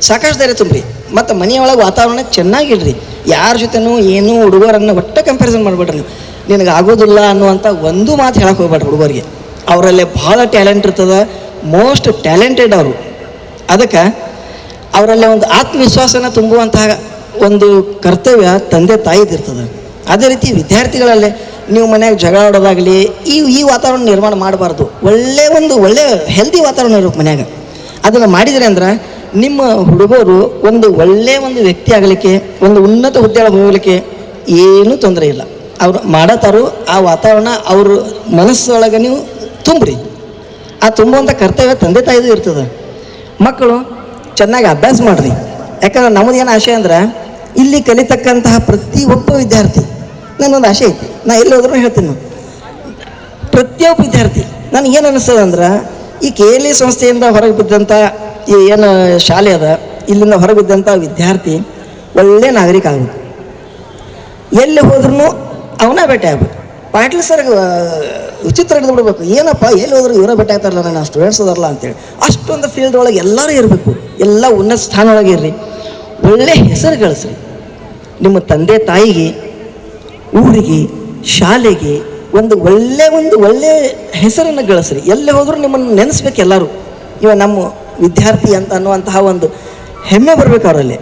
ಸಾಕಷ್ಟು ಧೈರ್ಯ ತುಂಬ್ರಿ. ಮತ್ತು ಮನೆಯೊಳಗೆ ವಾತಾವರಣ ಚೆನ್ನಾಗಿಡ್ರಿ. ಯಾರ ಜೊತೆನೂ ಏನೂ ಹುಡುಗರನ್ನು ಒಟ್ಟೆ ಕಂಪ್ಯಾರಿಸನ್ ಮಾಡಿಬಿಡ್ರಿ ನೀವು. ನಿನಗೆ ಆಗೋದಿಲ್ಲ ಅನ್ನುವಂಥ ಒಂದು ಮಾತು ಹೇಳಕ್ಕೆ ಹೋಗ್ಬೇಡ್ರಿ ಹುಡುಗರಿಗೆ. ಅವರಲ್ಲೇ ಭಾಳ ಟ್ಯಾಲೆಂಟ್ ಇರ್ತದೆ, ಮೋಸ್ಟ್ ಟ್ಯಾಲೆಂಟೆಡ್ ಅವರು. ಅದಕ್ಕೆ ಅವರಲ್ಲೇ ಒಂದು ಆತ್ಮವಿಶ್ವಾಸನ ತುಂಬುವಂತಹ ಒಂದು ಕರ್ತವ್ಯ ತಂದೆ ತಾಯಿದಿರ್ತದೆ. ಅದೇ ರೀತಿ ವಿದ್ಯಾರ್ಥಿಗಳಲ್ಲೇ ನೀವು ಮನ್ಯಾಗ ಜಗಳ ಆಡೋದಾಗಲಿ ಈ ವಾತಾವರಣ ನಿರ್ಮಾಣ ಮಾಡಬಾರ್ದು. ಒಳ್ಳೆ ಹೆಲ್ದಿ ವಾತಾವರಣ ಇರಬೇಕು ಮನ್ಯಾಗ. ಅದನ್ನು ಮಾಡಿದರೆ ಅಂದ್ರೆ ನಿಮ್ಮ ಹುಡುಗರು ಒಂದು ವ್ಯಕ್ತಿ ಆಗಲಿಕ್ಕೆ, ಒಂದು ಉನ್ನತ ಹುದ್ದೆಯೊಳಗೆ ಹೋಗಲಿಕ್ಕೆ ಏನೂ ತೊಂದರೆ ಇಲ್ಲ. ಅವ್ರು ಮಾಡತ್ತಾರು ಆ ವಾತಾವರಣ ಅವ್ರ ಮನಸ್ಸೊಳಗೆ ನೀವು ತುಂಬ್ರಿ. ಆ ತುಂಬುವಂಥ ಕರ್ತವ್ಯ ತಂದೆ ತಾಯಿದು ಇರ್ತದೆ. ಮಕ್ಕಳು ಚೆನ್ನಾಗಿ ಅಭ್ಯಾಸ ಮಾಡಿರಿ. ಯಾಕಂದ್ರೆ ನಮ್ಮದೇನು ಆಶೆ ಅಂದ್ರೆ ಇಲ್ಲಿ ಕಲಿತಕ್ಕಂತಹ ಪ್ರತಿಯೊಬ್ಬ ವಿದ್ಯಾರ್ಥಿ, ನನ್ನೊಂದು ಆಸೆ ಐತಿ, ನಾ ಎಲ್ಲಿ ಹೋದ್ರೂ ಹೇಳ್ತೀನಿ ನಾನು, ಪ್ರತಿಯೊಬ್ಬ ವಿದ್ಯಾರ್ಥಿ ನನಗೇನು ಅನ್ನಿಸ್ತದೆ ಅಂದ್ರೆ ಈ KLE ಸಂಸ್ಥೆಯಿಂದ ಹೊರಗೆ ಬಿದ್ದಂಥ ಏನು ಶಾಲೆ ಅದ, ಇಲ್ಲಿಂದ ಹೊರಗೆ ಬಿದ್ದಂಥ ವಿದ್ಯಾರ್ಥಿ ಒಳ್ಳೆ ನಾಗರಿಕ ಆಗಬೇಕು. ಎಲ್ಲಿ ಹೋದ್ರೂ ಅವನ ಭೇಟಿ ಆಗ್ಬೇಕು. ಪಾಟೀಲ್ ಸರ್ಗೆ ವಿಚಿತ್ರ ಹಿಡಿದು ಬಿಡ್ಬೇಕು, ಏನಪ್ಪ ಎಲ್ಲಿ ಹೋದ್ರು ಇವರ ಭೇಟಿ ಆಗ್ತಾರಲ್ಲ, ನನ್ನ ಸ್ಟೂಡೆಂಟ್ಸ್ ಅದಾರಲ್ಲ ಅಂತೇಳಿ. ಅಷ್ಟೊಂದು ಫೀಲ್ಡ್ ಒಳಗೆ ಎಲ್ಲರೂ ಇರಬೇಕು, ಎಲ್ಲ ಉನ್ನತ ಸ್ಥಾನ ಒಳಗೆ ಇರ್ರಿ. ಒಳ್ಳೆ ಹೆಸರು ಗಳಿಸ್ರಿ. ನಿಮ್ಮ ತಂದೆ ತಾಯಿಗೆ, ಊರಿಗೆ, ಶಾಲೆಗೆ ಒಂದು ಒಳ್ಳೆ ಹೆಸರನ್ನು ಗಳಿಸ್ರಿ. ಎಲ್ಲಿ ಹೋದರೂ ನಿಮ್ಮನ್ನು ನೆನೆಸ್ಬೇಕು ಎಲ್ಲರೂ. ನಮ್ಮ ವಿದ್ಯಾರ್ಥಿ ಅಂತ ಅನ್ನುವಂತಹ ಒಂದು ಹೆಮ್ಮೆ ಬರಬೇಕು ಅವರಲ್ಲಿ.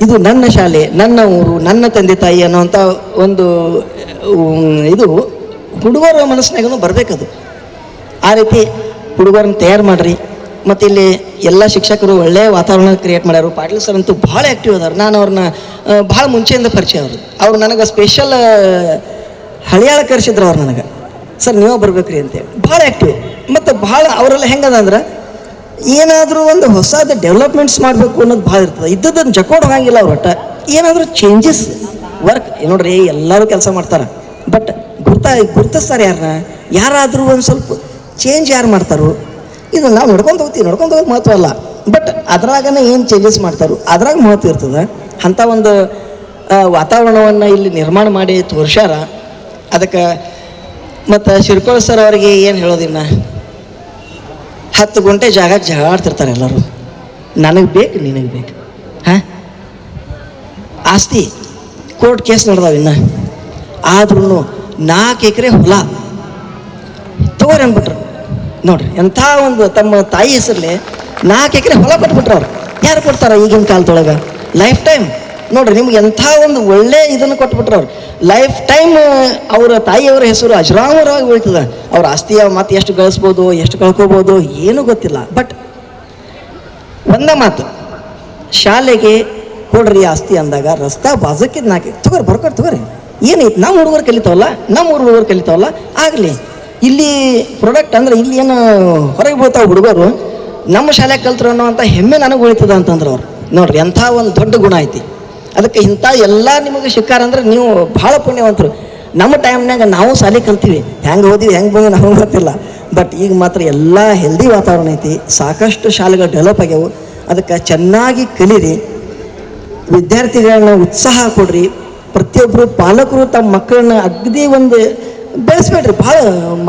ಇದು ನನ್ನ ಶಾಲೆ, ನನ್ನ ಊರು, ನನ್ನ ತಂದೆ ತಾಯಿ ಅನ್ನುವಂಥ ಒಂದು ಇದು ಹುಡುಗರ ಮನಸ್ಸಿನಾಗೂ ಬರಬೇಕದು. ಆ ರೀತಿ ಹುಡುಗರನ್ನ ತಯಾರು ಮಾಡಿರಿ. ಮತ್ತು ಇಲ್ಲಿ ಎಲ್ಲ ಶಿಕ್ಷಕರು ಒಳ್ಳೆಯ ವಾತಾವರಣ ಕ್ರಿಯೇಟ್ ಮಾಡ್ಯಾರು. ಪಾಟೀಲ್ ಸರ್ ಅಂತೂ ಭಾಳ ಆ್ಯಕ್ಟಿವ್ ಅದಾರ. ನಾನು ಅವ್ರನ್ನ ಭಾಳ ಮುಂಚೆಯಿಂದ ಪರಿಚಯ ಅವ್ರು ನನಗೆ ಸ್ಪೆಷಲ್ ಹಳಿಯಾಳ ಕರೆಸಿದ್ರು. ಅವ್ರು ನನಗೆ, ಸರ್ ನೀವು ಬರ್ಬೇಕ್ರಿ ಅಂತೇಳಿ. ಭಾಳ ಆ್ಯಕ್ಟಿವ್. ಮತ್ತು ಭಾಳ ಅವರೆಲ್ಲ ಹೆಂಗದ ಅಂದ್ರೆ ಏನಾದರೂ ಒಂದು ಹೊಸದು ಡೆವಲಪ್ಮೆಂಟ್ಸ್ ಮಾಡಬೇಕು ಅನ್ನೋದು ಭಾಳ ಇರ್ತದೆ. ಇದ್ದದನ್ನು ಜಕೋಡ್ ಹೋಗಂಗಿಲ್ಲ ಅವ್ರು. ಒಟ್ಟು ಏನಾದರೂ ಚೇಂಜಸ್ ವರ್ಕ್ ನೋಡ್ರಿ, ಎಲ್ಲರೂ ಕೆಲಸ ಮಾಡ್ತಾರೆ, ಬಟ್ ಗುರ್ತಿಸ್ತಾರೆ ಯಾರನ್ನ. ಯಾರಾದರೂ ಒಂದು ಸ್ವಲ್ಪ ಚೇಂಜ್ ಯಾರು ಮಾಡ್ತಾರೋ, ಇದು ನಾವು ನೋಡ್ಕೊಂಡು ಹೋಗೋದು ಮಹತ್ವ ಅಲ್ಲ, ಬಟ್ ಅದ್ರಾಗನ ಏನು ಚೇಂಜಸ್ ಮಾಡ್ತಾರೋ ಅದ್ರಾಗ ಮಹತ್ವ ಇರ್ತದೆ. ಅಂಥ ಒಂದು ವಾತಾವರಣವನ್ನು ಇಲ್ಲಿ ನಿರ್ಮಾಣ ಮಾಡಿ ತೋರ್ಸ್ಯಾರ. ಅದಕ್ಕೆ ಮತ್ತು ಶಿರ್ಕೋಳ ಸರ್ ಅವರಿಗೆ ಏನು ಹೇಳೋದಿನ್ನ, 10 ಗುಂಟೆ ಜಾಗಕ್ಕೆ ಜಗಳ ಆಡ್ತಿರ್ತಾರೆ ಎಲ್ಲರೂ. ನನಗೆ ಬೇಕು, ನಿನಗೆ ಬೇಕು. ಆಸ್ತಿ ಕೋರ್ಟ್ ಕೇಸ್ ನಡೆದಾವ ಇನ್ನು. ಆದ್ರೂ 4 ಎಕರೆ ಹೊಲ ತಗೋರಿ ಅಂದ್ಬಿಟ್ರು. ನೋಡ್ರಿ ಎಂಥ ಒಂದು ತಮ್ಮ ತಾಯಿ ಹೆಸರಲ್ಲಿ 4 ಎಕರೆ ಹೊಲ ಕೊಟ್ಬಿಟ್ರು ಅವ್ರು. ಯಾರು ಕೊಡ್ತಾರೆ ಈಗಿನ ಕಾಲದೊಳಗೆ? Life time. ನೋಡ್ರಿ ನಿಮ್ಗೆ ಎಂಥ ಒಂದು ಒಳ್ಳೆ ಇದನ್ನು ಕೊಟ್ಬಿಟ್ರು ಅವ್ರು. ಲೈಫ್ ಟೈಮ್ ಅವರ ತಾಯಿಯವರ ಹೆಸರು ಅಜರಾಮರವಾಗಿ ಉಳಿತದೆ. ಅವ್ರ ಆಸ್ತಿಯ ಮತ್ತು ಎಷ್ಟು ಗಳಿಸ್ಬೋದು, ಎಷ್ಟು ಕಳ್ಕೊಬೋದು ಏನೂ ಗೊತ್ತಿಲ್ಲ. ಬಟ್ ಒಂದೇ ಮಾತು, ಶಾಲೆಗೆ ಕೊಡ್ರಿ ಆಸ್ತಿ ಅಂದಾಗ ರಸ್ತಾ ಬಾಜುಕಿದ್ 4 ತಗೋರಿ, ಬರ್ಕೊಟ್ಟು ತಗೋರಿ. ಏನೈತಿ, ನಮ್ಮ ಹುಡುಗರು ಕಲಿತಾವಲ್ಲ, ನಮ್ಮ ಹುಡುಗರು ಕಲಿತಾವಲ್ಲ, ಆಗಲಿ. ಇಲ್ಲಿ ಪ್ರಾಡಕ್ಟ್ ಅಂದರೆ ಇಲ್ಲಿ ಏನು ಹೊರಗೆ ಬೀಳ್ತಾವೆ ಹುಡುಗರು, ನಮ್ಮ ಶಾಲೆಗೆ ಕಲ್ತರು ಅನ್ನೋವಂಥ ಹೆಮ್ಮೆ ನನಗೆ ಉಳಿತದ ಅಂತಂದ್ರೆ ಅವ್ರು. ನೋಡ್ರಿ ಎಂಥ ಒಂದು ದೊಡ್ಡ ಗುಣ ಐತಿ. ಅದಕ್ಕೆ ಇಂಥ ಎಲ್ಲ ನಿಮಗೆ ಶಿಕಾರ ಅಂದ್ರೆ ನೀವು ಭಾಳ ಪುಣ್ಯವಂತರು. ನಮ್ಮ ಟೈಮ್ನಾಗ ನಾವು ಶಾಲೆ ಕಲ್ತೀವಿ, ಹೆಂಗೆ ಓದಿವಿ ಹೆಂಗೆ ಬಂದು ನಮಗೆ ಗೊತ್ತಿಲ್ಲ. ಬಟ್ ಈಗ ಮಾತ್ರ ಎಲ್ಲ ಹೆಲ್ದಿ ವಾತಾವರಣ ಐತಿ. ಸಾಕಷ್ಟು ಶಾಲೆಗಳು ಡೆವಲಪ್ ಆಗ್ಯಾವು. ಅದಕ್ಕೆ ಚೆನ್ನಾಗಿ ಕಲೀರಿ. ವಿದ್ಯಾರ್ಥಿಗಳನ್ನ ಉತ್ಸಾಹ ಕೊಡ್ರಿ. ಪ್ರತಿಯೊಬ್ಬರು ಪಾಲಕರು ತಮ್ಮ ಮಕ್ಕಳನ್ನ ಅಗದಿ ಒಂದು ಬೆಳೆಸ್ಬೇಡ್ರಿ, ಭಾಳ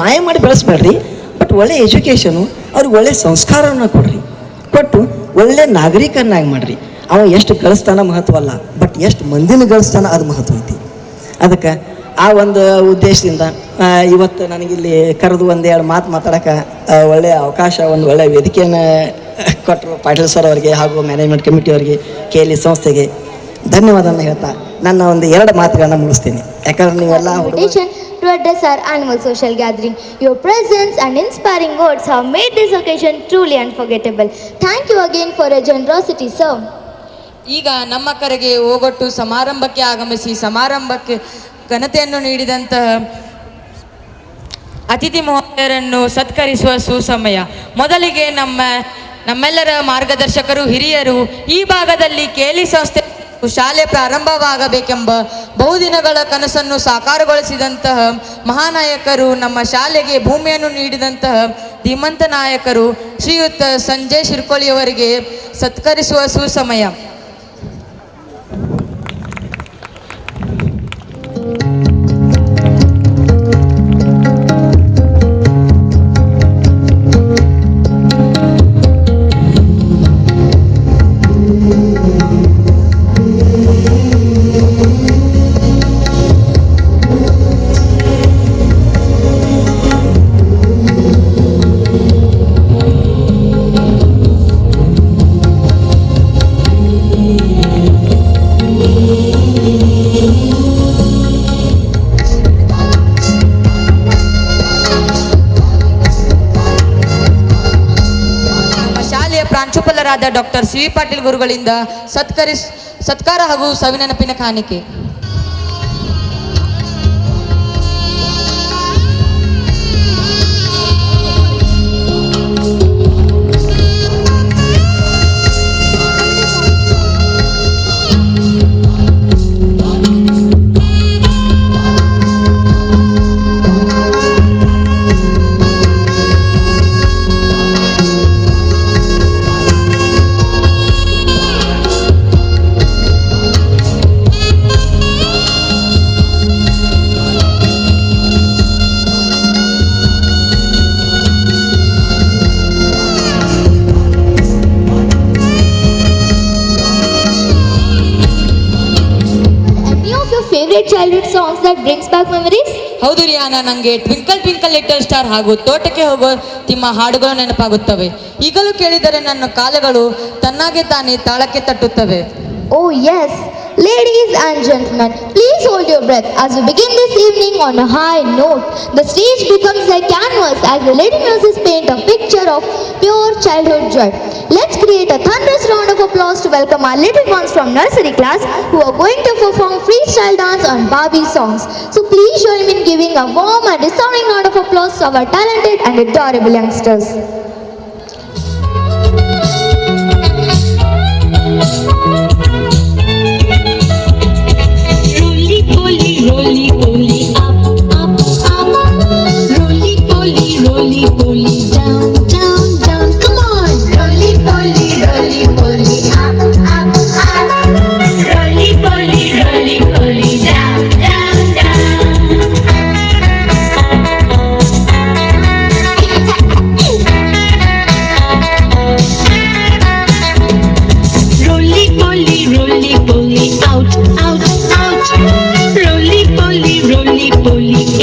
ಮಾಯ ಮಾಡಿ ಬೆಳೆಸ್ಬೇಡ್ರಿ. ಬಟ್ ಒಳ್ಳೆ ಎಜುಕೇಷನು, ಅವ್ರಿಗೆ ಒಳ್ಳೆ ಸಂಸ್ಕಾರವನ್ನು ಕೊಡ್ರಿ. ಕೊಟ್ಟು ಒಳ್ಳೆ ನಾಗರಿಕನಾಗಿ ಮಾಡಿರಿ. ಅವ ಎಷ್ಟು ಗಳಿಸ್ತಾನ ಮಹತ್ವ ಅಲ್ಲ, ಬಟ್ ಎಷ್ಟು ಮಂದಿನ ಗಳಿಸ್ತಾನ ಅದು ಮಹತ್ವ ಐತಿ. ಅದಕ್ಕೆ ಆ ಒಂದು ಉದ್ದೇಶದಿಂದ ಇವತ್ತು ನನಗಿಲ್ಲಿ ಕರೆದು 1-2 ಮಾತು ಮಾತಾಡೋಕೆ ಒಳ್ಳೆಯ ಅವಕಾಶ, ಒಂದು ಒಳ್ಳೆಯ ವೇದಿಕೆಯನ್ನು ಕೊಟ್ಟರು ಪಾಟೀಲ್ ಸರ್ ಅವರಿಗೆ ಹಾಗೂ ಮ್ಯಾನೇಜ್ಮೆಂಟ್ ಕಮಿಟಿ ಅವರಿಗೆ, KLE ಸಂಸ್ಥೆಗೆ ಧನ್ಯವಾದವನ್ನು ಹೇಳ್ತಾ ನನ್ನ ಒಂದು 2 ಮಾತುಗಳನ್ನ ಮುಗಿಸ್ತೀನಿ. ಯಾಕಂದ್ರೆ ನೀವೆಲ್ಲ to address our annual social gathering. Your presence and inspiring words have made this occasion truly unforgettable. Thank you again for your generosity, sir. ಈಗ ನಮ್ಮ ಕರೆಗೆ ಓಗೊಟ್ಟು ಸಮಾರಂಭಕ್ಕೆ ಆಗಮಿಸಿ ಸಮಾರಂಭಕ್ಕೆ ಘನತೆಯನ್ನು ನೀಡಿದಂತಹ ಅತಿಥಿ ಮಹೋದಯರನ್ನು ಸತ್ಕರಿಸುವ ಸುಸಮಯ. ಮೊದಲಿಗೆ ನಮ್ಮೆಲ್ಲರ ಮಾರ್ಗದರ್ಶಕರು, ಹಿರಿಯರು, ಈ ಭಾಗದಲ್ಲಿ KLE ಸಂಸ್ಥೆ ಶಾಲೆ ಪ್ರಾರಂಭವಾಗಬೇಕೆಂಬ ಬಹುದಿನಗಳ ಕನಸನ್ನು ಸಾಕಾರಗೊಳಿಸಿದಂತಹ ಮಹಾನಾಯಕರು, ನಮ್ಮ ಶಾಲೆಗೆ ಭೂಮಿಯನ್ನು ನೀಡಿದಂತಹ ಧೀಮಂತ ನಾಯಕರು ಶ್ರೀಯುತ ಸಂಜಯ್ ಶಿರ್ಕೋಳಿಯವರಿಗೆ ಸತ್ಕರಿಸುವ ಸುಸಮಯ. ಡಾಕ್ಟರ್ ಸಿ ವಿ ಪಾಟೀಲ್ ಗುರುಗಳಿಂದ ಸತ್ಕಾರ ಹಾಗೂ ಸವಿನೆನಪಿನ ಕಾಣಿಕೆ. Favorite childhood songs that brings back memories? ಹೌದು ರಿಯಾನ, ನನಗೆ ಟ್ವಿಂಕಲ್ ಟ್ವಿಂಕಲ್ ಲಿಟಲ್ ಸ್ಟಾರ್ ಹಾಗೂ ತೋಟಕ್ಕೆ ಹೋಗೋ ತಿಮ್ಮ ಹಾಡುಗಳು ನೆನಪಾಗುತ್ತವೆ. ಈಗಲೂ ಕೇಳಿದರೆ ನನ್ನ ಕಾಲುಗಳು ತನ್ನಾಗೆ ತಾನೇ ತಾಳಕ್ಕೆ ತಟ್ಟುತ್ತವೆ. Oh yes. Ladies and gentlemen, please hold your breath as we begin this evening on a high note. The stage becomes a canvas as the lady muses paint a picture of pure childhood joy. Let's create a thunderous round of applause to welcome our little ones from nursery class who are going to perform freestyle dance on Barbie songs. So please join me in giving a warm and resounding round of applause to our talented and adorable youngsters. Roly poly up, up, up. Roly poly down, down, down. Come on. Roly poly up, up, up. Roly poly down, down, down. Roly poly out, out, out. Roly poly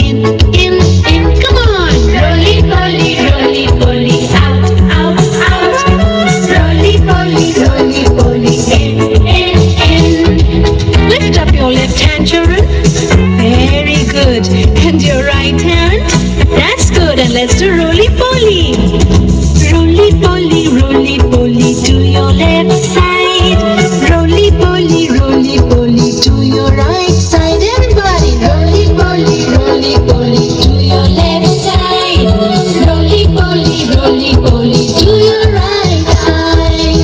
in, in, in. Come on. Roly poly out, out, out. Roly poly in, in, in. Lift up your left hand, children. Very good. And your right hand. That's good. And let's do roly poly. Roly poly to your left side. Roly poly to your right side. Everybody, roly poly to your left side. Roly poly to your right side.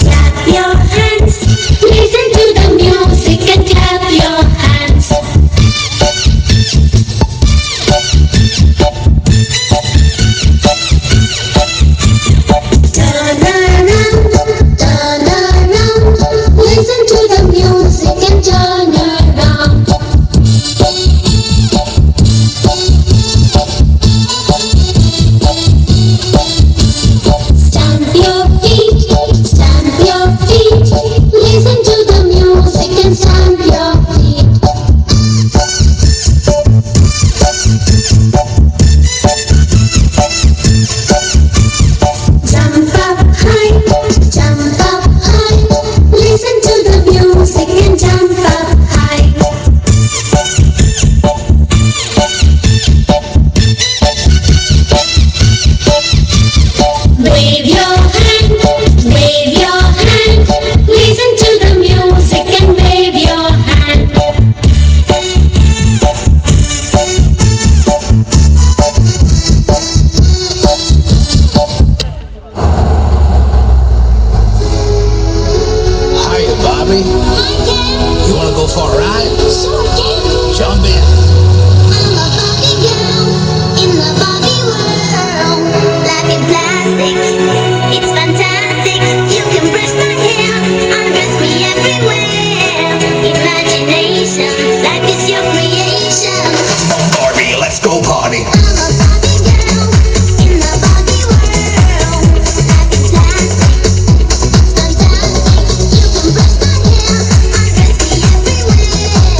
Clap your hands. Listen to the music and clap your hands. Turn around, listen to the music and turn around. Stamp your feet, listen to the music and stamp your feet. Jump up high, listen to the music and jump up high. Wave your hand, listen to the music and wave your hand. Hiya, Bobby. You wanna go for a ride? Jump in. I'm a Barbie girl in the Barbie world. Life in plastic, it's fantastic. You can brush my hair, undress me everywhere. Imagination, life is your creation. Come on, Barbie, let's go party. I'm a Barbie girl in the Barbie world. Life in plastic, it's fantastic. You can brush my hair, undress me everywhere.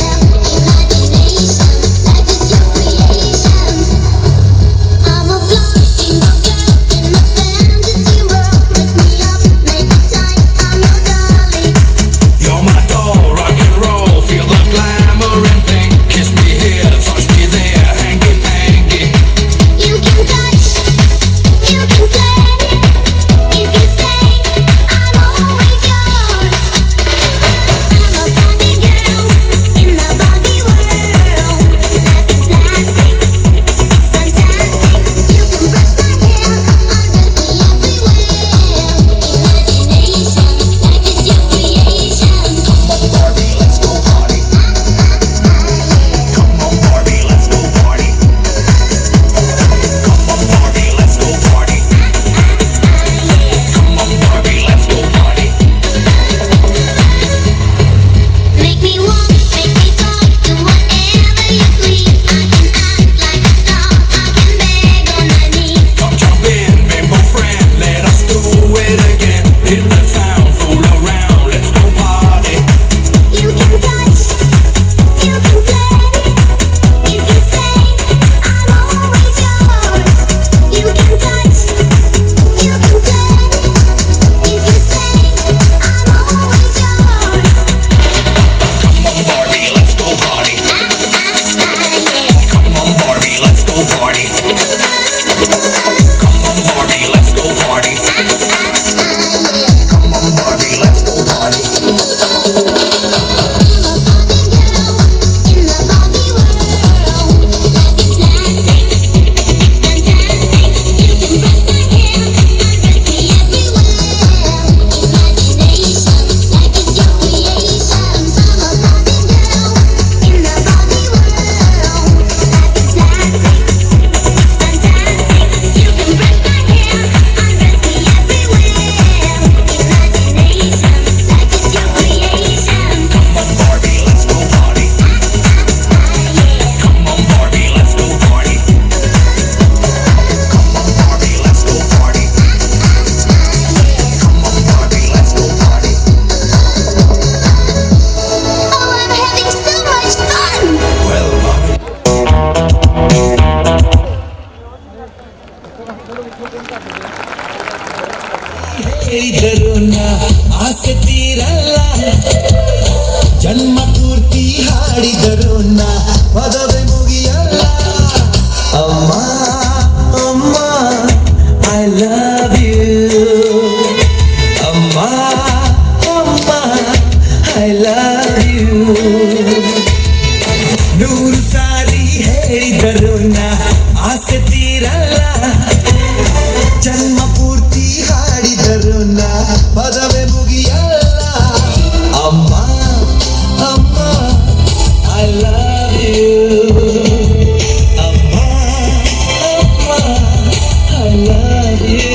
ನೂರು ಸಾರಿ ಹೇಳಿದರು ನಾ ಆಸೆ ತೀರಲ್ಲ, ಜನ್ಮ ಪೂರ್ತಿ ಹಾಡಿದರು ನಾ ಪದವೇ ಮುಗಿಯಲ್ಲ. ಅಮ್ಮ ಅಮ್ಮ ಐ ಲವ್ ಯು, ಅಮ್ಮ ಅಮ್ಮ ಐ ಲವ್ ಯು.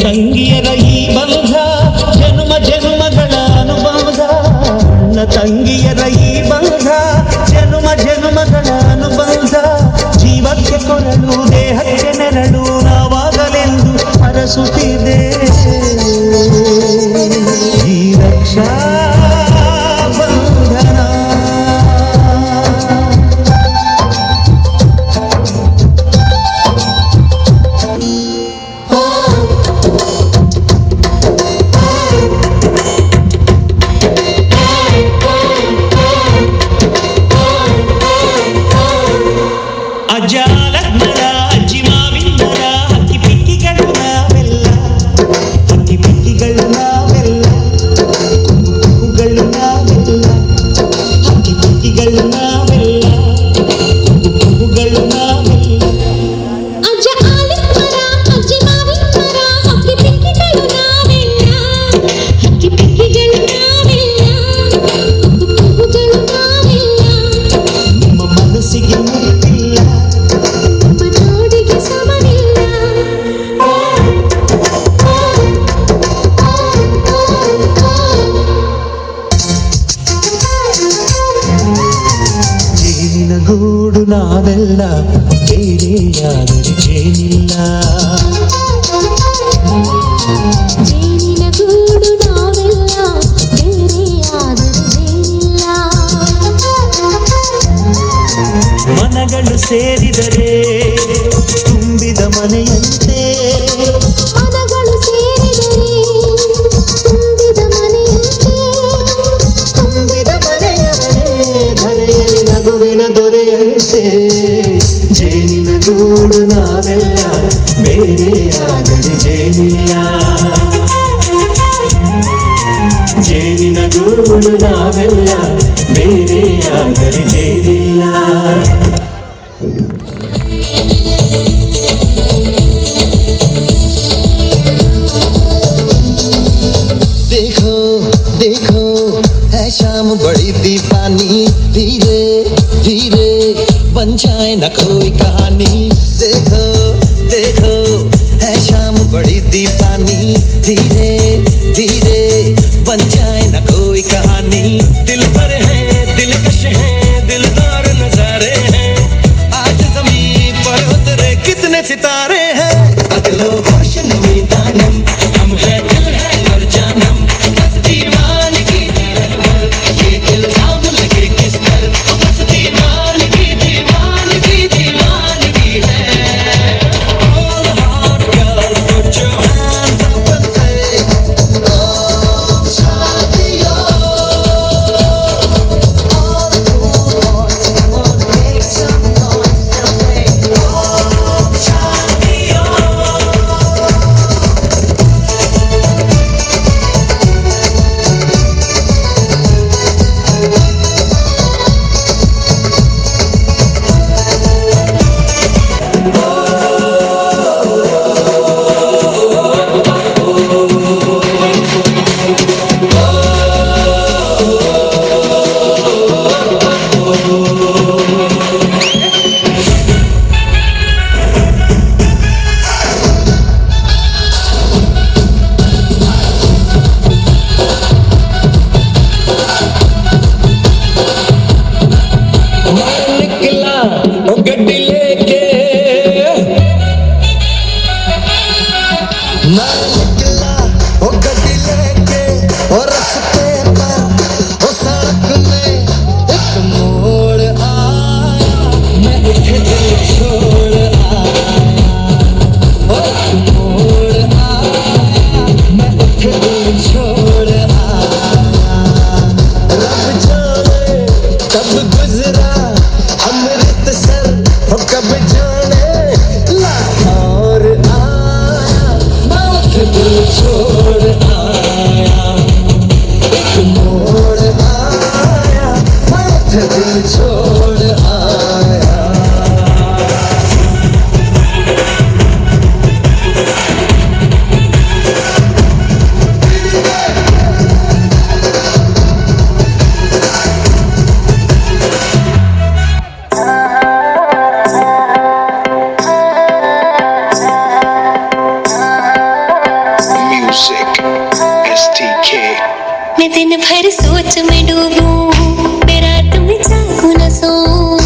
ತಂಗಿಯರ ಈ ಬಂಧ ಜನುಮ ಜನುಮಗಳ ಅನುಬಂಧ, ಅಣ್ಣ ತಂಗಿಯರ ಈ ಬಂಧ ಜನುಮ ಜನುಮಗಳ ಅನುಬಂಧ, ಜೀವಕ್ಕೆ ಕೊರಳು ದೇಹಕ್ಕೆ ನೆರಳು ನಾವಾಗಲೆಂದು ಹರಸುತ್ತಿದೆ ಈ ರಕ್ಷಾ ಬಂಧನ. ಗೂಡು ನಾವೆಲ್ಲ ಬೇರೆಯಾದರೆ ಜೇನಿಲ್ಲ, ಜೇನಿನ ಗೂಡು ನಾವೆಲ್ಲ ಬೇರೆಯಾದರೆ ಜೇನಿಲ್ಲ. ಮನಗಳು ಸೇರಿದರೆ ತುಂಬಿದ ಮನೆಯಂತೆ, ಮನಗಳು ಸೇರಿದರೆ ತುಂಬಿದ ಮನೆಯಂತೆ, ತುಂಬಿದ ಮನೆಯವರೇ ಧರೆಯಲ್ಲಿ ನಗುವಿನ ದೊರೆಯಂತೆ. ಜೇನಿನ ಗೂಡು ನಾವೆಲ್ಲ ಬೇರೆಯಾದರೆ ಜೇನಿಲ್ಲ, ಜೇನಿನ ಗೂಡು ನಾವೆಲ್ಲ ಬೇರೆಯಾದರೆ ಜೇನಿಲ್ಲ. देखो देखो है शाम बड़ी दीवानी, धीरे धीरे बन जाए न कोई कहानी. देखो देखो है शाम बड़ी दीवानी, धीरे धीरे बन जाए न कोई कहानी. दिल पर है दिलकश है दिलदार नजारे हैं, आज ज़मीन पर उतरे कितने सितारे हैं. अगलो रोशन में दानम हम हैं माथे दिल छोड़ आया, रब जाने कब गुजरा अमृतसर, हो कब जाने लाहौर आया, माथे दिल छोड़ आया, एक मोड़ आया, माथे दिल छोड़ आया। मैं दिन भर सोच में डूबूं, मैं रात में जागूं न सोऊं,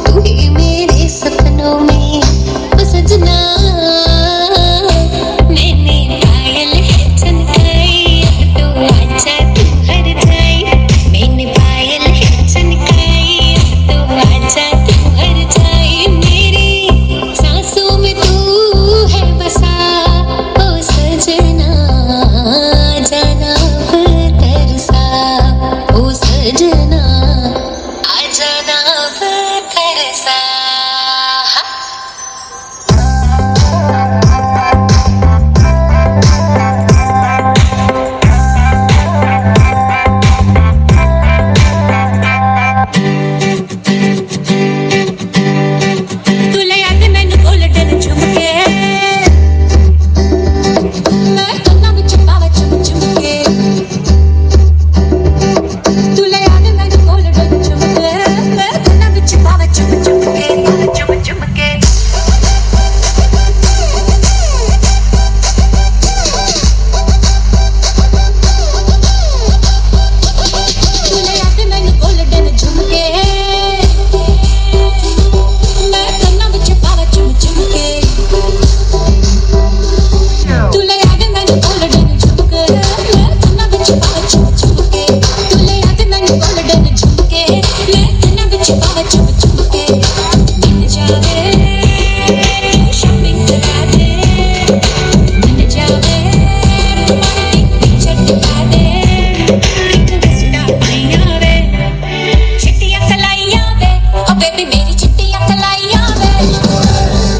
तू ही मेरे सपनों में ओ सजना। मैंने पायल है चनकाई, अब तो आजा तू हर जाए, मैंने पायल है चनकाई, अब तो आजा तू हर जाए, मेरी सांसों में तू है बसा ओ सजना, जाना तरसा ओ सजना, आ जाना तरसा। तू ले आके मैनू गोल्डन झुमके, मैं कन्ना विच पावा झुम झुमके, तू ले आके मैनू गोल्डन झुमके, मैं कन्ना विच पावा झुम झुमके, झुम झुमके। तू ले आके मैनू गोल्डन झुमके, मैं कन्ना विच पावा झुम झुमके, तू ले आके मैनू गोल्डन झुमके, मैं कन्ना विच पावा झुम झुमके, तू ले आके मैनू गोल्डन झुमके, मैं कन्ना विच पावा झुम झुमके। बन जावे शॉपिंग करा दे, बन जावे रोमांटिक पिक्चर दिखा दे, एक रिश्ता आइया वे, चिट्टियां कलाइयां वे, ओ बेबी मेरी चिट्टियां कलाइयां वे,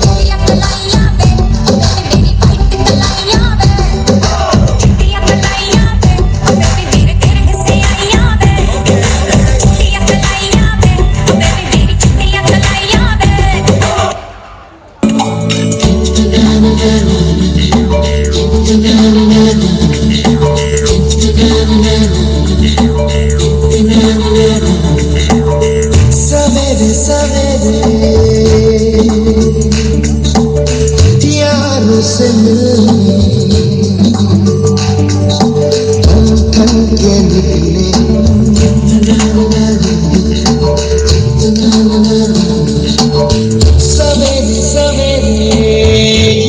चिट्टियां कलाइयां वे, ओ बेबी मेरी वाइट कलाइयां वे, चिट्टियां कलाइयां वे, ओ बेबी मेरे रंग से आइयां वे, चिट्टियां कलाइयां वे, ओ बेबी मेरी चिट्टियां कलाइयां वे। सवेरे सवेरे यारों से मिलने ठन ठन के निकले, सवेरे सवेरे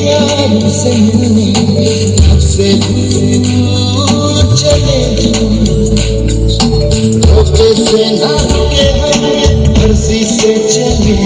यारों से मिलने, हमसे दूर चले धोखे से ना के हम मर्जी से चले,